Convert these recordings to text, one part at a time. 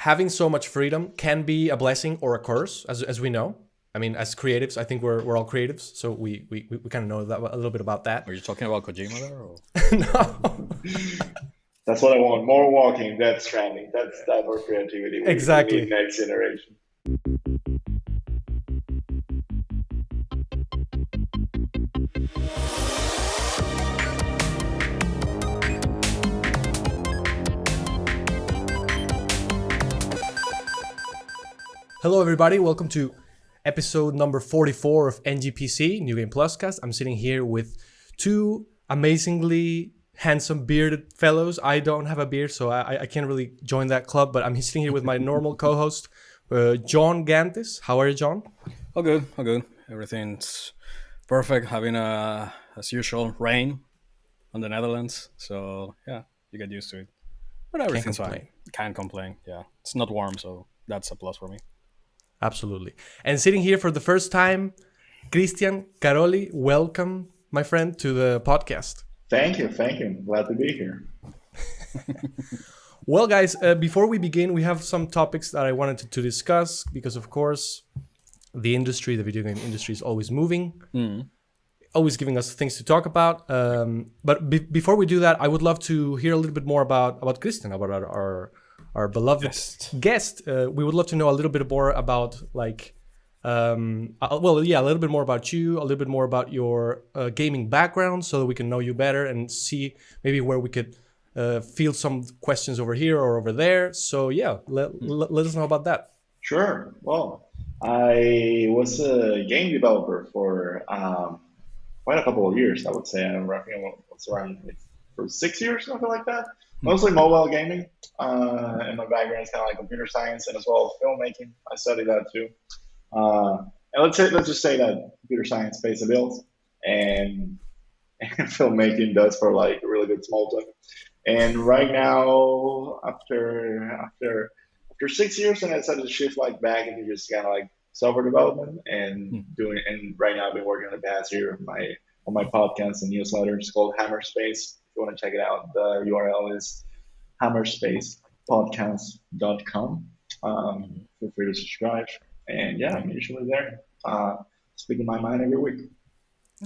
having so much freedom can be a blessing or a curse, as we know. I mean, as creatives, I think we're all creatives, so we kind of know that a little bit about that. Are you talking about Kojima there? Or? No. That's what I want. More walking, that's Stranding. That's that for creativity. Exactly. We need next generation. Hello, everybody. Welcome to episode number 44 of NGPC, New Game Pluscast. I'm sitting here with two amazingly handsome bearded fellows. I don't have a beard, so I can't really join that club, but I'm sitting here with my normal co-host, John Gantis. How are you, John? All good. Everything's perfect. Having as usual, rain on the Netherlands. So, yeah, you get used to it. But everything's fine. Can't complain. Yeah, it's not warm, so that's a plus for me. Absolutely. And sitting here for the first time, Cristian Caroli. Welcome, my friend, to the podcast. Thank you. Glad to be here. Well, guys, before we begin, we have some topics that I wanted to discuss because, of course, the video game industry is always moving, always giving us things to talk about. But before we do that, I would love to hear a little bit more about Cristian, about our beloved guest. We would love to know a little bit more about a little bit more about you, a little bit more about your gaming background, so that we can know you better and see maybe where we could field some questions over here or over there. So yeah, let us know about that. Sure. Well, I was a game developer for quite a couple of years, I would say. I'm roughly what's around for 6 years, something like that. Mostly mobile gaming, and my background is kind of like computer science and as well as filmmaking. I studied that too. And let's just say that computer science pays the bills, and filmmaking does for like really good small time. And right now, after 6 years, and I decided to shift like back into just kind of like software development and doing. And right now, I've been working on the past year on my podcast and newsletters called Hammer Space. If you want to check it out, the URL is hammerspacepodcast.com. Feel free to subscribe. And yeah, I'm usually there, speaking my mind every week.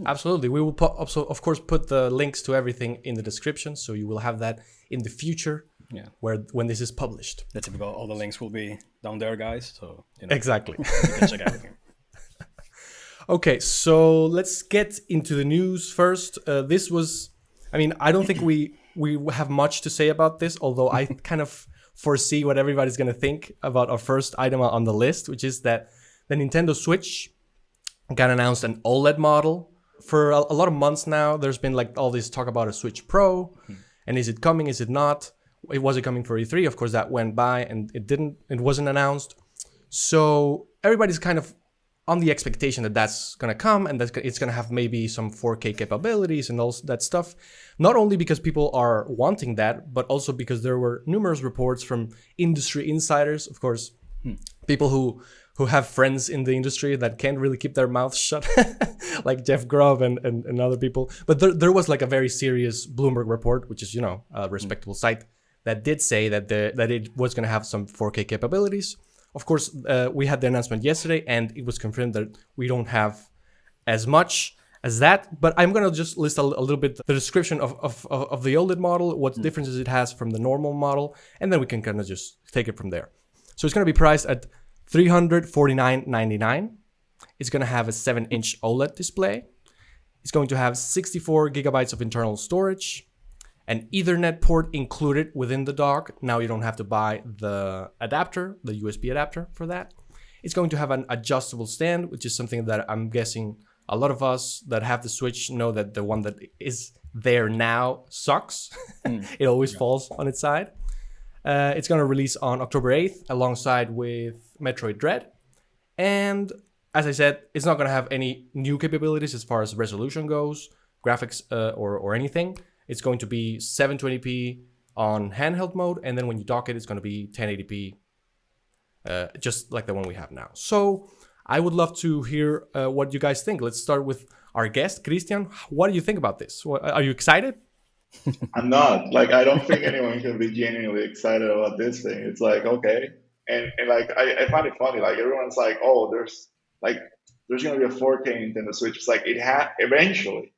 Absolutely. We will also, of course, put the links to everything in the description, so you will have that in the future. Yeah. When this is published. The typical, all the links will be down there, guys. So exactly. You can check everything. Okay, so let's get into the news first. I don't think we have much to say about this, although I kind of foresee what everybody's going to think about our first item on the list, which is that the Nintendo Switch got announced an OLED model. For a lot of months now, there's been like all this talk about a Switch Pro, and is it coming, is it not? It wasn't coming for E3, of course that went by, and it wasn't announced. So everybody's kind of on the expectation that that's going to come and that it's going to have maybe some 4K capabilities and all that stuff. Not only because people are wanting that, but also because there were numerous reports from industry insiders, of course, people who have friends in the industry that can't really keep their mouths shut, like Jeff Grubb and other people. But there was like a very serious Bloomberg report, which is, a respectable site, that did say that it was going to have some 4K capabilities. Of course, we had the announcement yesterday, and it was confirmed that we don't have as much as that. But I'm going to just list a little bit the description of the OLED model, what differences it has from the normal model, and then we can kind of just take it from there. So it's going to be priced at $349.99. It's going to have a 7-inch OLED display. It's going to have 64 gigabytes of internal storage, an Ethernet port included within the dock. Now you don't have to buy the adapter, the USB adapter for that. It's going to have an adjustable stand, which is something that I'm guessing a lot of us that have the Switch know that the one that is there now sucks. It always falls on its side. It's going to release on October 8th alongside with Metroid Dread. And as I said, it's not going to have any new capabilities as far as resolution goes, graphics or anything. It's going to be 720p on handheld mode, and then when you dock it, it's going to be 1080p, just like the one we have now. So I would love to hear what you guys think. Let's start with our guest, Cristian. What do you think about this? Are you excited? I'm not. I don't think anyone can be genuinely excited about this thing. It's like, okay, and like I find it funny. Like everyone's like, oh, like there's gonna be a 4K Nintendo Switch. It's like it had eventually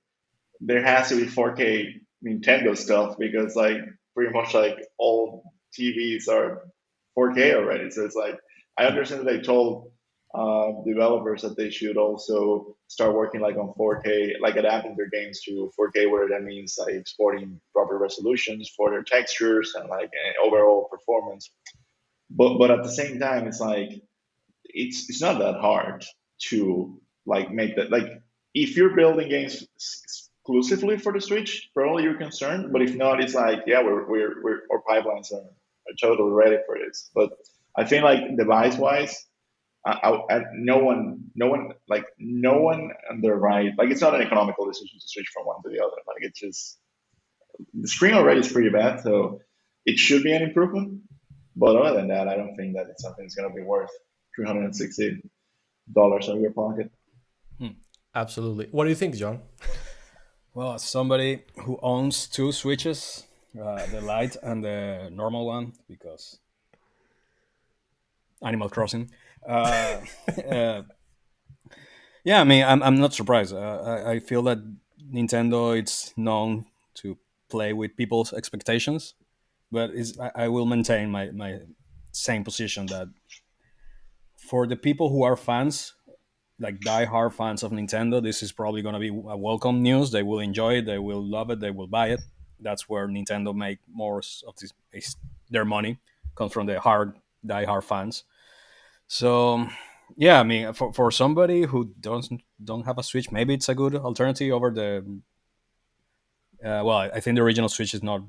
there has to be 4K Nintendo stuff because like pretty much like all TVs are 4K already. So it's like I understand that they told developers that they should also start working like on 4K, like adapting their games to 4K, where that means like exporting proper resolutions for their textures and like overall performance. But at the same time, it's like it's not that hard to like make that like if you're building games exclusively for the Switch, probably you're concerned. But if not, it's like yeah, we're our pipelines are totally ready for this. But I think like device wise, no one on the right like it's not an economical decision to switch from one to the other. Like it's just the screen already is pretty bad, so it should be an improvement. But other than that, I don't think that it's something that's going to be worth $360 out of your pocket. Hmm. Absolutely. What do you think, John? Well, as somebody who owns two Switches, the light and the normal one, because Animal Crossing. Uh, uh, yeah, I mean, I'm not surprised. I feel that Nintendo it's known to play with people's expectations, but I will maintain my same position that for the people who are fans, like die-hard fans of Nintendo, this is probably going to be a welcome news. They will enjoy it, they will love it, they will buy it. That's where Nintendo make more of this, their money comes from the hard die-hard fans. So yeah, I mean, for somebody who don't have a Switch, maybe it's a good alternative over the. Well, I think the original Switch is not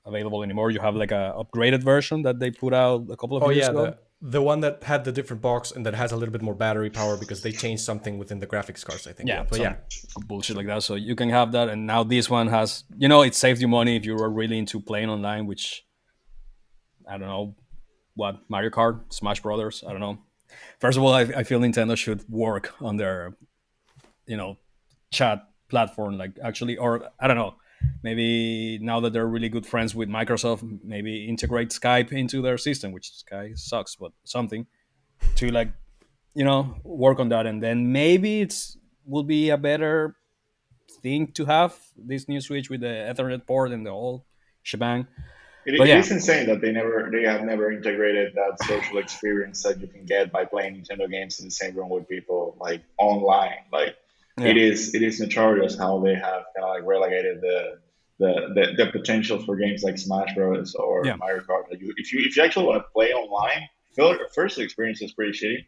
available anymore. You have like a upgraded version that they put out a couple of Oh years yeah, ago. the one that had the different box and that has a little bit more battery power because they changed something within the graphics cards, I think. Yeah, But yeah, some bullshit like that. So you can have that, and now this one has, it saves you money if you are really into playing online. Which I don't know what Mario Kart, Smash Brothers. I don't know. First of all, I feel Nintendo should work on their you know chat platform, like actually, or I don't know, maybe now that they're really good friends with Microsoft, maybe integrate Skype into their system, which Sky sucks, but something to like work on that, and then maybe it's will be a better thing to have this new Switch with the Ethernet port and the whole shebang. But It yeah, is insane that they have never integrated that social experience that you can get by playing Nintendo games in the same room with people like online. Like yeah, it is notorious how they have kind of like relegated the potential for games like Smash Bros or yeah, Mario Kart. Like if you actually want to play online, first the experience is pretty shitty.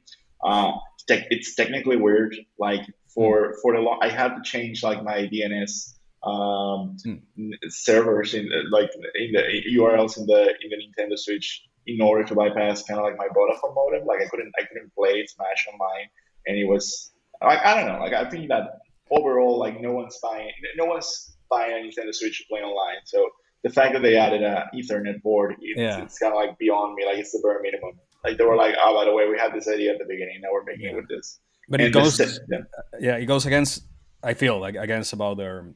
It's technically weird. Like mm, I had to change like my DNS mm, servers like in the URLs in the Nintendo Switch in order to bypass kind of like my Vodafone modem. Like I couldn't play Smash online, and it was like I don't know. Like I think that overall, like no one's buying a Nintendo Switch to play online. So the fact that they added a Ethernet board, yeah, it's kind of like beyond me. Like it's the bare minimum. Like they were like, oh, by the way, we had this idea at the beginning. Now we're making it yeah. with this. But it And goes, yeah. yeah, it goes against. I feel like against about their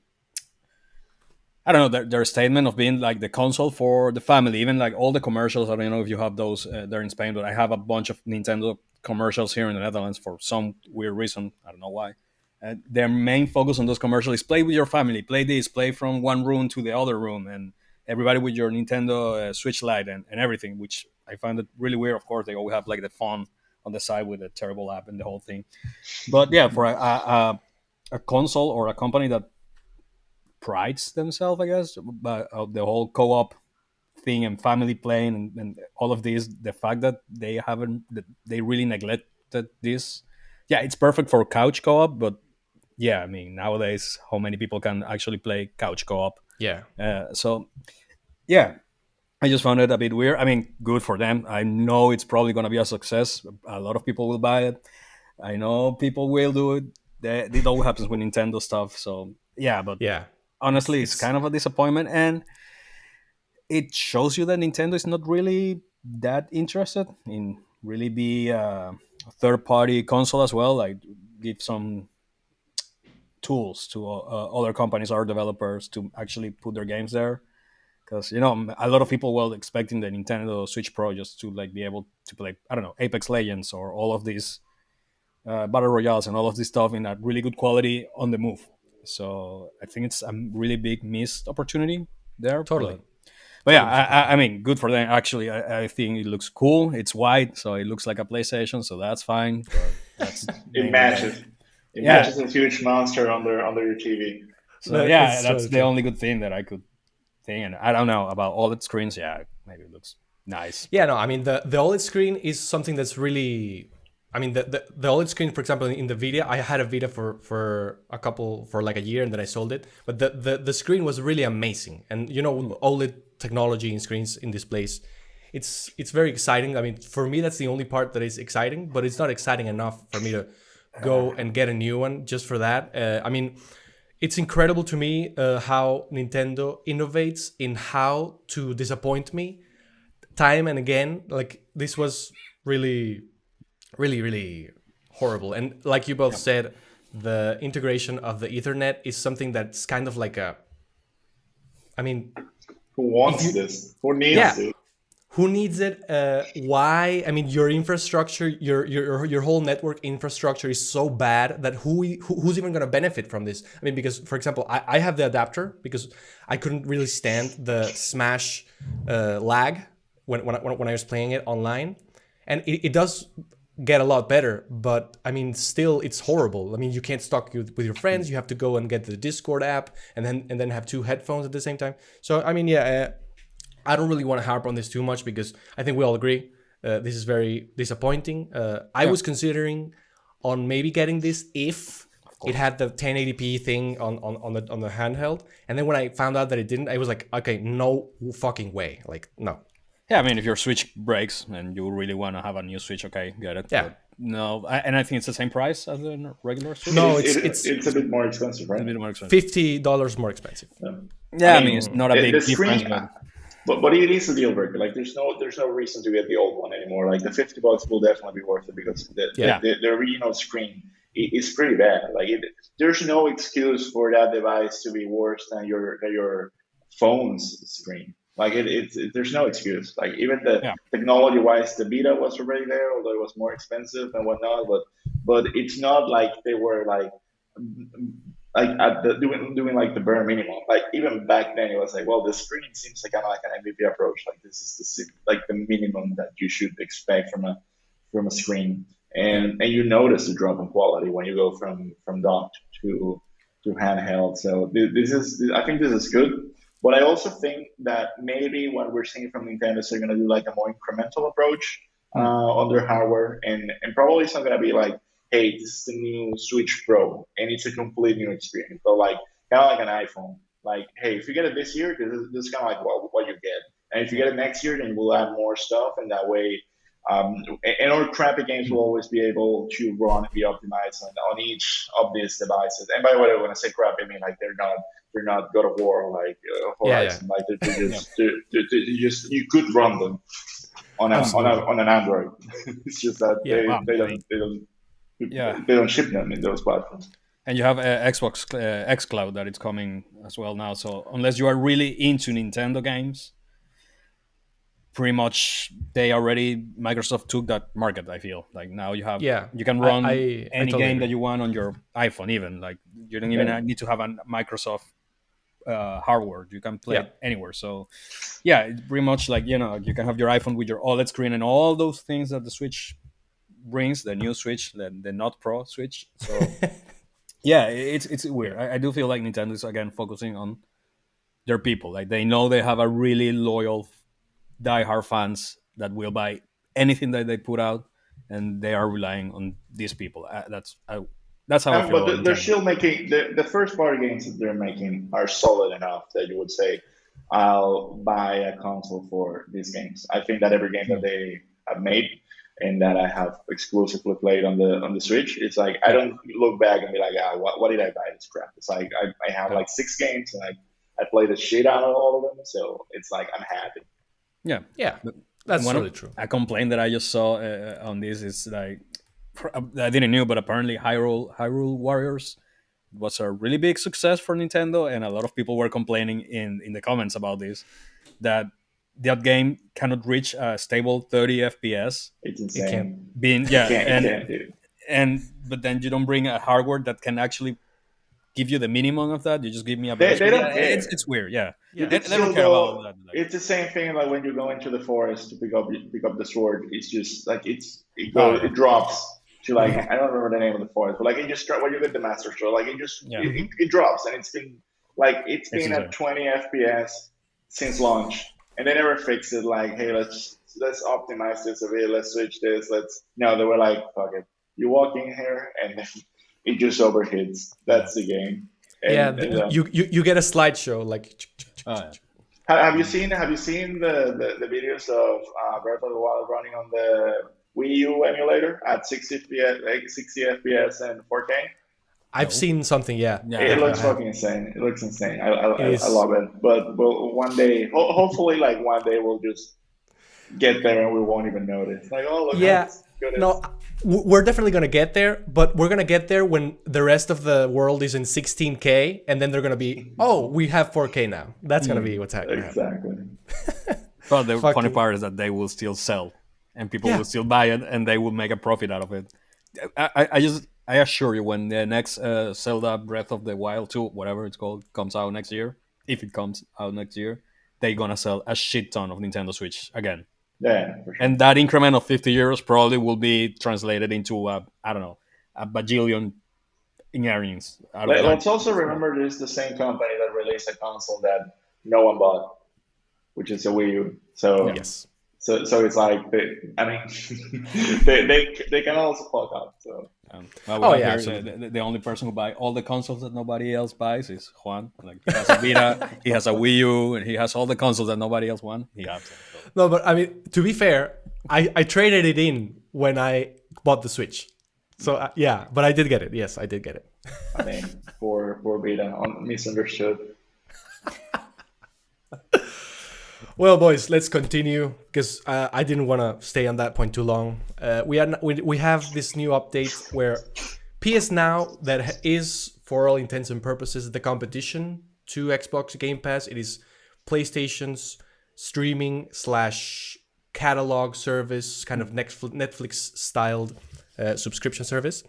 I don't know their statement of being like the console for the family. Even like all the commercials. I don't know if you have those there in Spain, but I have a bunch of Nintendo commercials here in the Netherlands for some weird reason. I don't know why. Their main focus on those commercials is play with your family, play this, play from one room to the other room, and everybody with your Nintendo Switch Lite and everything. Which I find it really weird. Of course, they always have like the phone on the side with a terrible app and the whole thing. But yeah, for a console or a company that prides themselves, I guess, but the whole co-op thing and family playing and all of this, the fact that that they really neglected this. Yeah, it's perfect for couch co-op, but yeah, I mean nowadays, how many people can actually play couch co-op? yeah, So yeah, I just found it a bit weird. I mean, good for them. I know it's probably going to be a success. A lot of people will buy it. I know people will do it. It all happens with Nintendo stuff. So yeah, but yeah. honestly, it's It's kind of a disappointment, and it shows you that Nintendo is not really that interested in really be a third-party console as well. Like, give some tools to other companies or developers to actually put their games there. because a lot of people were expecting the Nintendo Switch Pro just to like be able to play, I don't know, Apex Legends or all of these battle royales and all of this stuff in a really good quality on the move. So I think it's a really big missed opportunity there. Totally. But yeah, Totally. I mean, good for them. Actually, I think it looks cool. It's white, so it looks like a PlayStation, so that's fine. But that's It mainly like, matches. It yeah. matches a huge monster under your TV. So That yeah, is that's totally the true. only good thing that I could think. And I don't know about OLED screens. Yeah, maybe it looks nice. Yeah, But no, I mean the OLED screen is something that's really. I mean the OLED screen, for example, in the Vita, I had a Vita for like a year and then I sold it. But the screen was really amazing, and OLED technology in screens in displays, it's very exciting. I mean, for me that's the only part that is exciting, but it's not exciting enough for me to go and get a new one just for that. I mean, it's incredible to me how Nintendo innovates in how to disappoint me time and again. Like this was really, really, really horrible. And like you both said, the integration of the Ethernet is something that's kind of like a. I mean, Who if wants you, this? Who needs yeah, it? who needs it? Why? I mean, your infrastructure, your whole network infrastructure is so bad that who's even going to benefit from this? I mean, because for example, I have the adapter because I couldn't really stand the Smash lag when I was playing it online, and it does get a lot better, but I mean, still it's horrible. I mean, you can't talk with your friends. You have to go and get the Discord app, and then have two headphones at the same time. So I mean, yeah, I don't really want to harp on this too much because I think we all agree this is very disappointing. I was considering on maybe getting this if it had the 1080p thing on the handheld, and then when I found out that it didn't, I was like, okay, no fucking way, like no. yeah, I mean, if your Switch breaks and you really want to have a new Switch, okay, get it. Yeah. But no, and I think it's the same price as the regular Switch. No, It's a bit more expensive, a right? bit more expensive. $50 more expensive. Yeah, I mean, it's not a the big difference, screen, but but it is a deal breaker. Like there's no reason to get the old one anymore. Like the $50 will definitely be worth it because Yeah. the original screen is pretty bad. Like there's no excuse for that device to be worse than your phone's screen. Like there's no excuse. Like even the yeah, technology wise, the Vita was already there, although it was more expensive and whatnot. But it's not like they were like at doing like the bare minimum. Like even back then, it was like, well, the screen seems like kind of like an MVP approach. Like this is like the minimum that you should expect from a screen. yeah. And you notice the drop in quality when you go from docked to handheld. So this is I think this is good. But I also think that maybe what we're seeing from Nintendo is they're going to do like a more incremental approach on their hardware, and probably it's not going to be like, hey, this is the new Switch Pro, and it's a complete new experience. But like kind of like an iPhone, like, hey, if you get it this year, this is kind of like what you get, and if you get it next year, then we'll add more stuff, and that way. And our crappy games will always be able to run and be optimized on each of these devices. And by the way, when I say crap, I mean like they're not God of War like Horizon. Like you could run them on an Android. It's just that Yeah. they don't ship them in those platforms. And you have Xbox xCloud that it's coming as well now. So unless you are really into Nintendo games, pretty much Microsoft took that market. I feel like now you can run any totally game agree. that you want on your iPhone. Even like you don't even need to have a Microsoft hardware. You can play it anywhere. So yeah, it's pretty much like you can have your iPhone with your OLED screen and all those things that the Switch brings, the new Switch, the not Pro Switch. So yeah, it's weird. I do feel like Nintendo is again focusing on their people. Like they know they have a really loyal die-hard fans that will buy anything that they put out, and they are relying on these people. That's how I feel about They're Nintendo. still making the first party games that they're making are solid enough that you would say, I'll buy a console for these games. I think that every game that they have made and that I have exclusively played on the Switch, it's like I don't look back and be like, what did I buy this crap? It's like I have like 6 games and I played the shit out of all of them, so it's like I'm happy. Yeah, Yeah, that's totally true. A complaint that I just saw on this is like I didn't know, but apparently Hyrule Warriors was a really big success for Nintendo, and a lot of people were complaining in the comments about this. that that game cannot reach a stable 30 FPS. It's It can't. insane. Being You can't, dude. but then you don't bring a hardware that can actually give you the minimum of that. You just give me a version. They don't Yeah, care. it's weird. Yeah, You Yeah. can they don't still care about go. that. Like, It's the same thing like when you go into the forest to pick up the sword. It's just like oh yeah, it drops to like Mhm. I don't remember the name of the forest, but like it just when you get the master sword, like yeah, it drops, and it's it's been at insane. 20 FPS since launch, and they never fixed it. Like, hey, let's optimize this a bit. Let's switch this. Let's no, they were like, fuck it. You walk in here and then it just overheats. Yeah. That's the game. Yeah, And you get a slideshow like. Oh yeah. have you seen the videos of Breath of the Wild running on the Wii U emulator at 60 FPS, like 60 FPS and 4K? I've No. seen something. Yeah, Yeah, It I looks have. fucking insane. It looks insane. it I is. love it. But one day, hopefully, like one day, we'll just get there and we won't even notice. Like, oh, look how Yeah, good it no, is. we're definitely gonna get there, but we're gonna get there when the rest of the world is in 16K, and then they're gonna be, oh, we have 4K now. That's gonna be what's happening. Exactly. But the funny Fucking- part is that they will still sell, and people Yeah. will still buy it, and they will make a profit out of it. I assure you, when the next Zelda Breath of the Wild 2, whatever it's called, comes out next year, if it comes out next year, they're gonna sell a shit ton of Nintendo Switch again. Yeah, for sure. And that increment of €50 probably will be translated into I don't know, a bajillion in earnings. Out of that. Let's also remember this is the same company that released a console that no one bought, which is a Wii U. So Yes. so it's like I mean they can also fuck up. So Well, Oh, we yeah, have here, absolutely. the only person who buy all the consoles that nobody else buys is Juan. Like, he has a Vita, he has a Wii U, and he has all the consoles that nobody else wants. He has them. So. No, but I mean, to be fair, I traded it in when I bought the Switch. So yeah, but I did get it. Yes, I did get it. I mean poor Beta misunderstood. Well, boys, let's continue because I didn't want to stay on that point too long. We have this new update where PS Now, that is for all intents and purposes the competition to Xbox Game Pass. It is PlayStation's streaming / catalog service, kind of Netflix styled subscription service.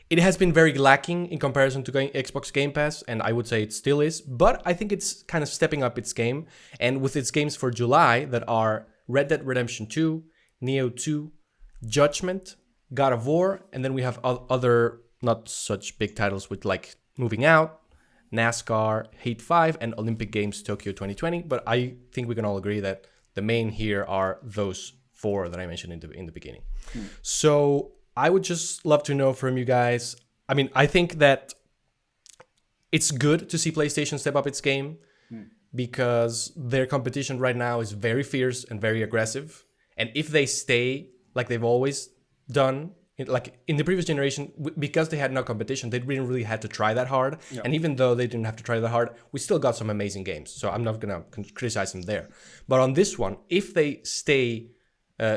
It has been very lacking in comparison to Xbox Game Pass, and I would say it still is, but I think it's kind of stepping up its game. And with its games for July that are Red Dead Redemption 2, Nioh 2, Judgment, God of War, and then we have other not such big titles with like Moving Out, NASCAR, Heat 5, and Olympic Games Tokyo 2020. But I think we can all agree that the main here are those four that I mentioned in the beginning. So I would just love to know from you guys. I mean, I think that it's good to see PlayStation step up its game because their competition right now is very fierce and very aggressive. And if they stay like they've always done, like in the previous generation, because they had no competition, they didn't really had to try that hard. Yeah. And even though they didn't have to try that hard, we still got some amazing games. So I'm not going to criticize them there. But on this one, if they stay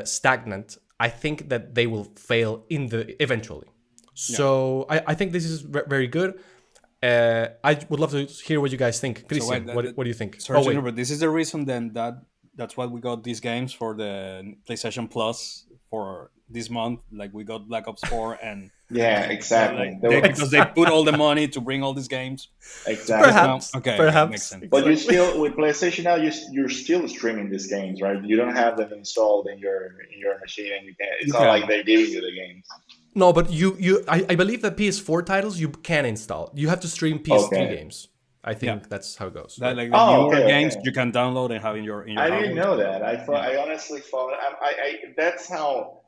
stagnant, I think that they will fail eventually. So I think this is very good. I would love to hear what you guys think. Cristian, what do you think? Sorry, but this is the reason then that's why we got these games for the PlayStation Plus for this month. Like, we got Black Ops 4 and yeah, exactly. Because they put all the money to bring all these games. Exactly. Perhaps. Okay, perhaps. Makes sense. But you still with PlayStation Now, you're still streaming these games, right? You don't have them installed in your machine, and it's not like they're giving you the games. No, but I believe that PS4 titles you can install. You have to stream PS3 games. I think that's how it goes. That, like, the newer games you can download and have in your I house. didn't know that. I honestly thought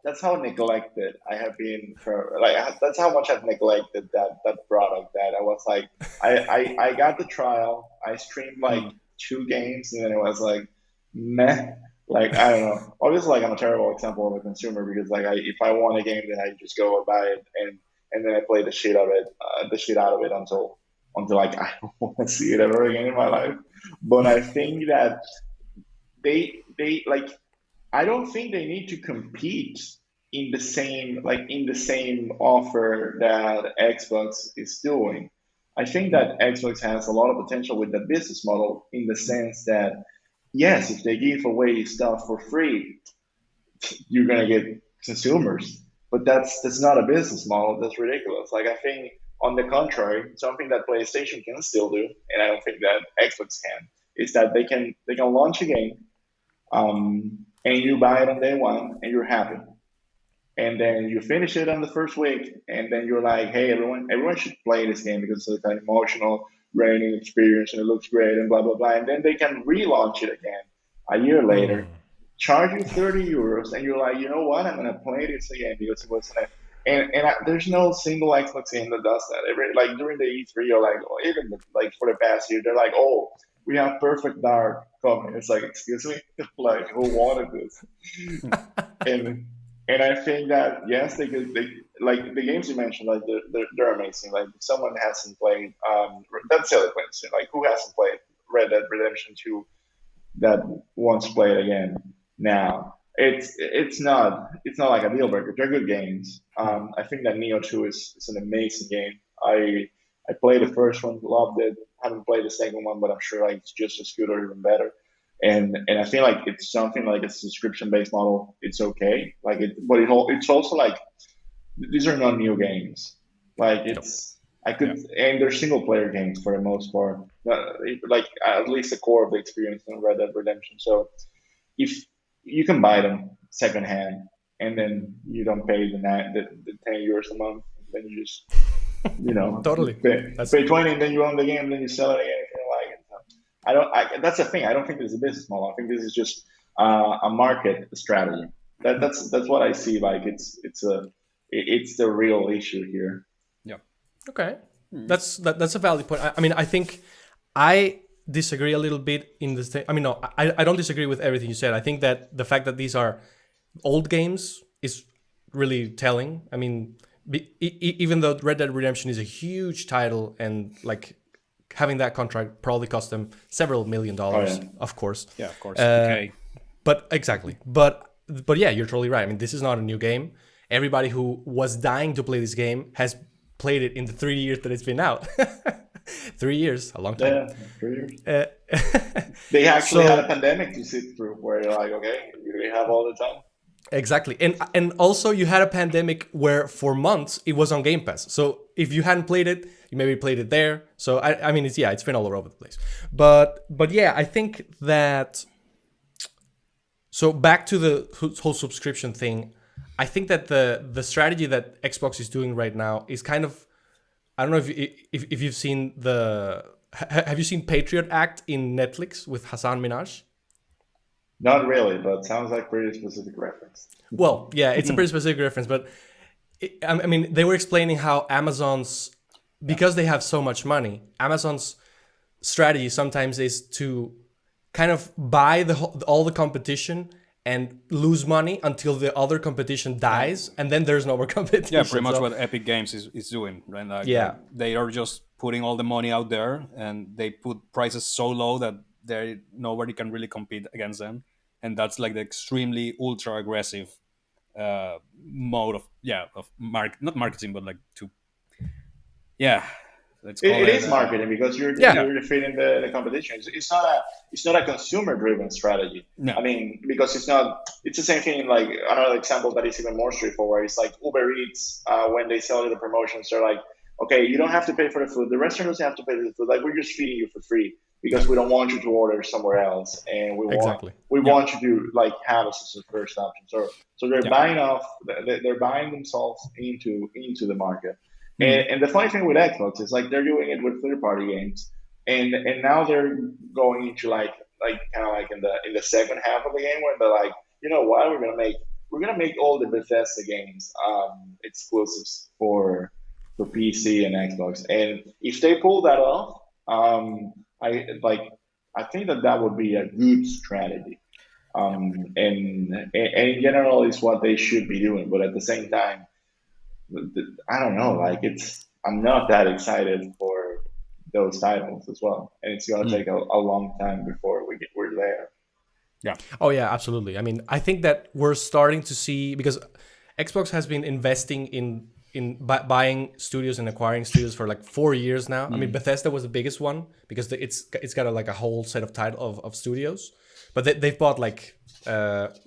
that's how neglected I have been for that's how much I've neglected that product that I was like I got the trial, I streamed like 2 games, and then it was like meh. Like, I don't know. Obviously, like, I'm a terrible example of a consumer because like if I want a game, then I just go and buy it and then I play the shit out of it until like I don't want to see it ever again in my life. But I think that they like, I don't think they need to compete in the same offer that Xbox is doing. I think that Xbox has a lot of potential with the business model in the sense that, yes, if they give away stuff for free, you're gonna get consumers. But that's not a business model. That's ridiculous. Like I think on the contrary, something that PlayStation can still do, and I don't think that Xbox can, is that they can launch a game, and you buy it on day one, and you're happy. And then you finish it on the first week, and then you're like, hey, everyone should play this game because it's an emotional, learning experience, and it looks great, and blah blah blah. And then they can relaunch it again a year later, charge you 30 euros, and you're like, you know what? I'm gonna play this again because it was there's no single Xbox game that does that. Every like during the E3 or like or even like for the past year, they're like, oh, we have Perfect Dark coming. It's like, excuse me, like who wanted this? And and I think that yes, they like the games you mentioned, like they're amazing. Like if someone hasn't played, that's the other question. Like who hasn't played Red Dead Redemption 2 that wants to play it again now. It's not like a deal breaker. They're good games. I think that Nioh 2 is an amazing game. I played the first one, loved it. Haven't played the second one, but I'm sure like it's just as good or even better. And I feel like it's something like a subscription based model. It's okay. Like it's also like these are not new games. Like Yep. it's I could and they're single player games for the most part. Like at least the core of the experience in Red Dead Redemption. So if you can buy them secondhand and then you don't pay the 10 euros a month, then you just Totally. That's pay 20 and then you own the game, and then you sell it again if you don't like it. So that's the thing. I don't think this is a business model. I think this is just a market strategy. That's what I see. Like it's the real issue here. Yeah. okay. That's a valid point. I mean, I think I disagree a little bit in the I mean, no, I don't disagree with everything you said. I think that the fact that these are old games is really telling. I mean, even though Red Dead Redemption is a huge title and like having that contract probably cost them several million Oh dollars, yeah. of course. Yeah, of course. Uh, Okay. But exactly. But yeah, you're totally right. I mean, this is not a new game. Everybody who was dying to play this game has played it in the 3 years that it's been out. 3 years, a long time. Yeah, 3 years. Uh, They actually had a so pandemic to sit through where you're like, okay, you really have all the time. exactly, and also you had a pandemic where for months it was on Game Pass. So if you hadn't played it, you maybe played it there. So I mean, it's been all over the place. But yeah, I think that. So back to the whole subscription thing, I think that the strategy that Xbox is doing right now is kind of, I don't know if you've seen have you seen Patriot Act in Netflix with Hassan Minaj? Not really, but sounds like pretty specific reference. Well, yeah, it's a pretty specific reference, but I mean, they were explaining how because they have so much money, Amazon's strategy sometimes is to kind of buy all the competition and lose money until the other competition dies, and then there's no more competition. Yeah, pretty much So, what Epic Games is doing, right? Like, yeah, they are just putting all the money out there, and they put prices so low that nobody can really compete against them, and that's like the extremely ultra aggressive mode not marketing, but like to let's call It it is marketing because yeah, you're defeating the competition. It's not a consumer driven strategy. no, I mean, because it's the same thing. Like another example that is even more straightforward. It's like Uber Eats when they sell you the promotions. They're like, okay, you don't have to pay for the food. The restaurant doesn't have to pay for the food. Like we're just feeding you for free because we don't want you to order somewhere else, and exactly. we want you to like have us as a first option. So they're yeah, buying they're buying themselves into the market. mm, And the funny thing with Xbox is like they're doing it with third party games, and now they're going into like kind of like in the second half of the game where they're like, you know what, we're gonna make all the Bethesda games exclusives for PC and Xbox, and if they pull that off, I think that would be a good strategy. And in general, is what they should be doing, but at the same time I don't know. Like I'm not that excited for those titles as well, and it's gonna mm, take a long time before we're there. yeah, Oh yeah, absolutely. I mean, I think that we're starting to see because Xbox has been investing in buying studios and acquiring studios for like 4 years now. I mean, Bethesda was the biggest one because it's got like a whole set of of studios, but they've bought like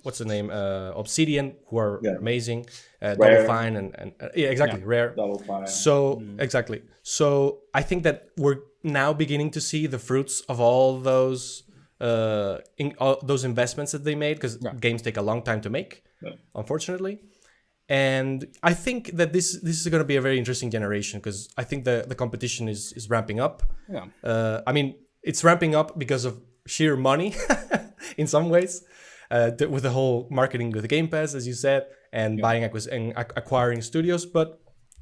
what's the name, Obsidian, who are amazing, Double Fine and yeah, exactly, Rare. Double Fine. So exactly. So I think that we're now beginning to see the fruits of all those those investments that they made, because games take a long time to make, unfortunately. And I think that this is going to be a very interesting generation, because I think the competition is ramping up. Yeah. I mean, it's ramping up because of sheer money in some ways, with the whole marketing with the Game Pass, as you said, and buying and acquiring studios. But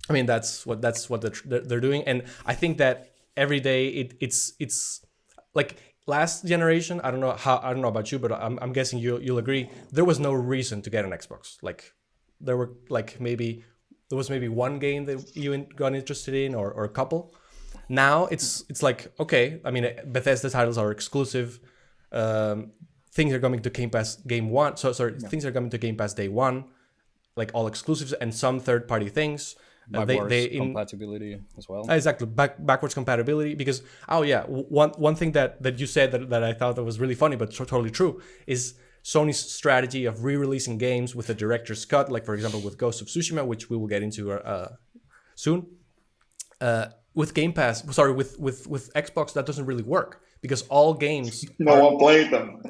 I mean, that's what they're doing. And I think that every day it's like last generation. I don't know about you, but I'm guessing you'll agree. There was no reason to get an Xbox. Like, there was maybe one game that you got interested in, or a couple. Now it's like, okay, I mean, Bethesda titles are exclusive. Things are coming to Game Pass things are coming to Game Pass day one, like all exclusives and some third-party things. Backwards compatibility as well. Exactly, backwards compatibility. Because one thing that you said that I thought that was really funny but totally true is Sony's strategy of re-releasing games with a director's cut, like for example with Ghost of Tsushima, which we will get into soon. With Game Pass, with Xbox, that doesn't really work, because all games no one played them.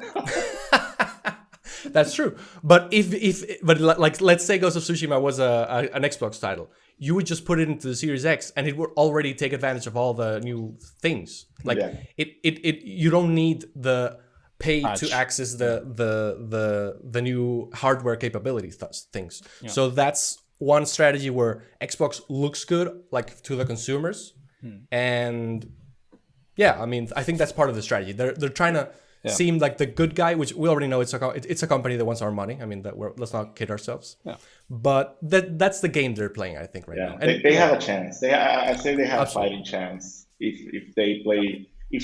That's true. But but let's say Ghost of Tsushima was an Xbox title, you would just put it into the Series X and it would already take advantage of all the new things. Like you don't need the pay to access the new hardware capabilities things. Yeah. So that's one strategy where Xbox looks good, like, to the consumers. And yeah, I mean, I think that's part of the strategy. They're trying to seem like the good guy, which we already know it's a company that wants our money. I mean, let's not kid ourselves. Yeah. But that's the game they're playing, I think, right now. And they have a chance. I say they have a fighting chance if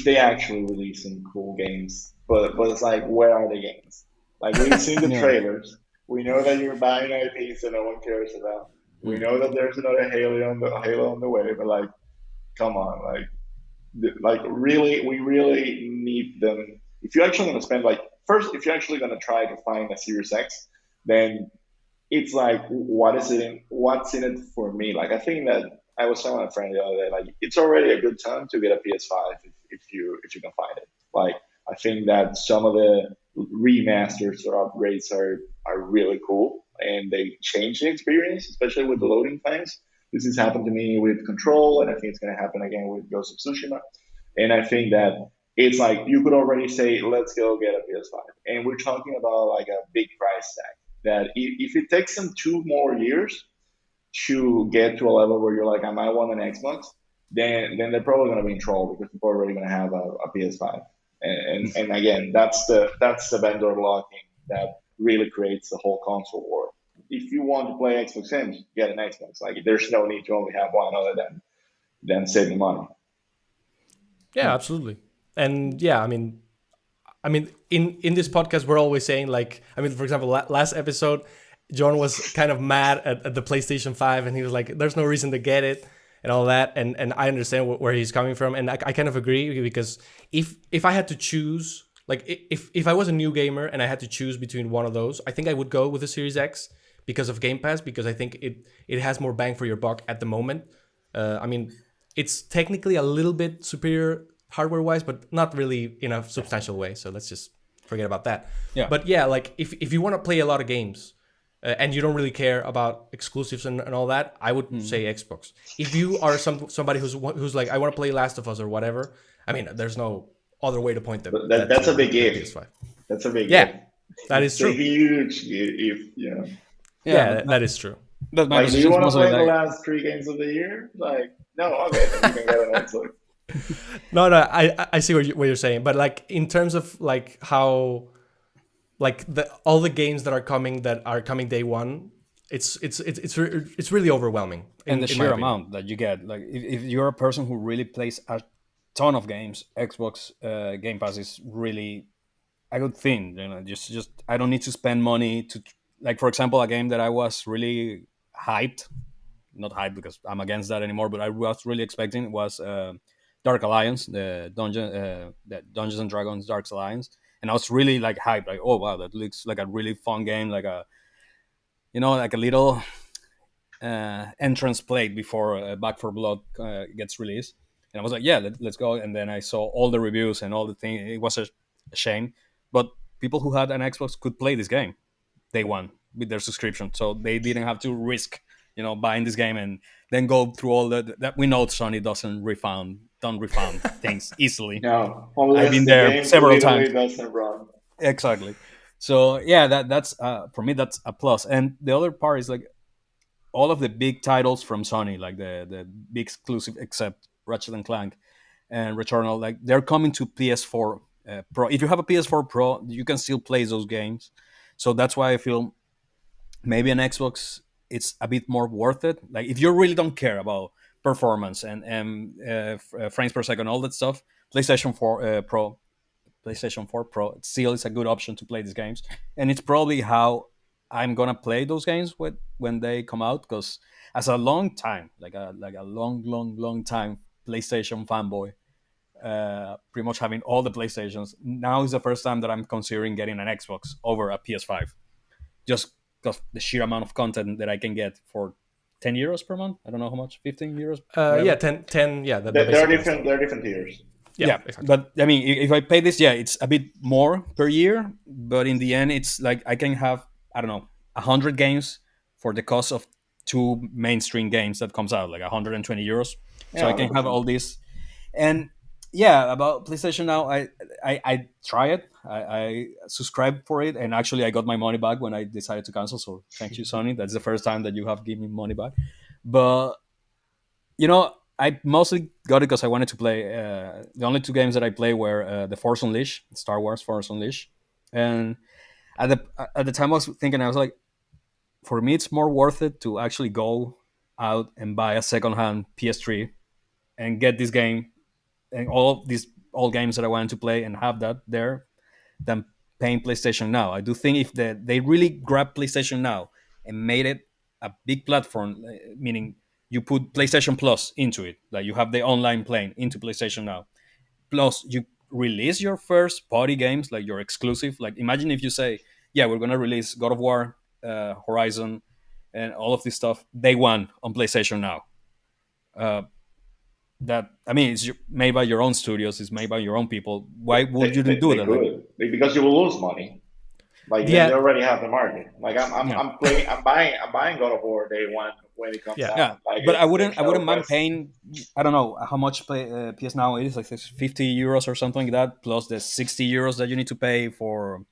they actually release some cool games. But it's like, where are the games? Like, we've seen the trailers. We know that you're buying IPs that no one cares about. We know that there's another Halo on the way. But like, come on, like really, we really need them. If you're actually going to spend, like, first, if you're actually going to try to find a Series X, then it's like, what's in it for me? Like, I think that I was telling a friend the other day, like, it's already a good time to get a PS5 if you can find it. Like, I think that some of the remasters or upgrades are really cool, and they change the experience, especially with the loading times. This has happened to me with Control, and I think it's going to happen again with Ghost of Tsushima. And I think that it's like, you could already say, let's go get a PS5. And we're talking about like a big price tag, that if it takes them 2 more years to get to a level where you're like, I might want an Xbox, then they're probably going to be in trouble, because people are already going to have a PS5. And again, that's the vendor locking that really creates the whole console war. If you want to play Xbox games, get an Xbox. Like, there's no need to only have one, other than saving money. Yeah, absolutely. And yeah, I mean, in this podcast, we're always saying, like, I mean, for example, last episode, John was kind of mad at the PlayStation 5, and he was like, there's no reason to get it and all that. And I understand where he's coming from. And I kind of agree, because if I had to choose, like, if I was a new gamer and I had to choose between one of those, I think I would go with the Series X because of Game Pass, because I think it has more bang for your buck at the moment. I mean, it's technically a little bit superior hardware-wise, but not really in a substantial way. So let's just forget about that. Yeah. But yeah, like, if you want to play a lot of games and you don't really care about exclusives and all that, I would say Xbox. If you are somebody who's like, I want to play Last of Us or whatever, I mean, there's no other way to point them. That's a big if. That's a big if. That is true. A huge if, yeah. Yeah, that is true. Like, do you want to play the last 3 games of the year? Like, no, okay, then you can get an Xbox. No, I see what you're saying, but like, in terms of like how, like, all the games that are coming day one, it's really overwhelming. And the sheer amount that you get, like, if you're a person who really plays a ton of games, Xbox Game Pass is really a good thing. You know, just I don't need to spend money to, like, for example, a game that I was really hyped not hype because I'm against that anymore, but I was really expecting was Dark Alliance, the Dungeons and Dragons Dark Alliance, and I was really like hyped, like, oh wow, that looks like a really fun game, like a, like a little entrance plate before Back for Blood gets released, and I was like, yeah, let's go. And then I saw all the reviews and all the things. It was a shame, but people who had an Xbox could play this game day one with their subscription, so they didn't have to risk, buying this game and then go through all that. We know Sony don't refund things easily. No, I've unless been the there game several times. literally doesn't run. Exactly. So yeah, that's for me that's a plus. And the other part is like all of the big titles from Sony, like the big exclusive, except Ratchet and Clank and Returnal, like they're coming to PS4 Pro. If you have a PS4 Pro, you can still play those games. So that's why I feel maybe an Xbox it's a bit more worth it. Like if you really don't care about performance and frames per second, all that stuff, PlayStation 4 Pro still is a good option to play these games, and it's probably how I'm gonna play those games when they come out. Because as a long time, like a long time PlayStation fanboy, pretty much having all the PlayStations, now is the first time that I'm considering getting an Xbox over a PS5, just because the sheer amount of content that I can get for 10 euros per month. I don't know how much, 15 euros. Yeah, 10. Yeah, the There are basic different. There are different tiers. Yeah, exactly. but I mean, if I pay this, yeah, it's a bit more per year. But in the end, it's like I can have, I don't know, 100 games for the cost of two mainstream games that comes out, like 120 euros. So Yeah, I can have 100%. all this. And yeah, about PlayStation Now, I try it. I subscribed for it, and actually I got my money back when I decided to cancel. So thank you, Sony. That's the first time that you have given me money back. But I mostly got it because I wanted to play. The only two games that I play were the Force Unleashed, Star Wars Force Unleashed, and at the time I was thinking, I was like, for me, it's more worth it to actually go out and buy a secondhand PS3 and get this game and all these all games that I wanted to play and have that there than paying PlayStation Now. I do think if they really grabbed PlayStation Now and made it a big platform, meaning you put PlayStation Plus into it, like you have the online playing into PlayStation Now, plus you release your first party games, like your exclusive. Like imagine if you say, yeah, we're gonna release God of War, Horizon, and all of this stuff day one on PlayStation Now. Uh, that I mean, made by your own studios, it's made by your own people. Why would you do They that? Like, could because you will lose money. Like they Yeah, already have the market. Like yeah, I'm buying God of War day one when it comes yeah. out. yeah. Like But I it's wouldn't, I Shadow wouldn't mind Quest. paying. I don't know how much PS Now is, like 50 euros or something like that, plus the 60 euros that you need to pay for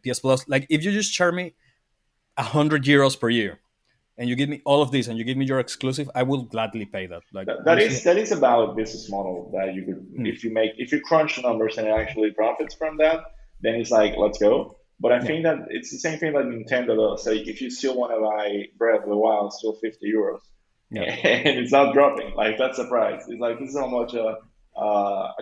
PS Plus. Like if you just charge me 100 euros per year and you give me all of this and you give me your exclusive, I will gladly pay that. Like honestly, That is about business model that you could mm, if you crunch the numbers and it actually profits from that, then it's like let's go. But I yeah, think that it's the same thing that Nintendo does. Say if you still want to buy Breath of the Wild, it's still 50 euros, yeah, and it's not dropping. Like that's the price. It's like this is how much a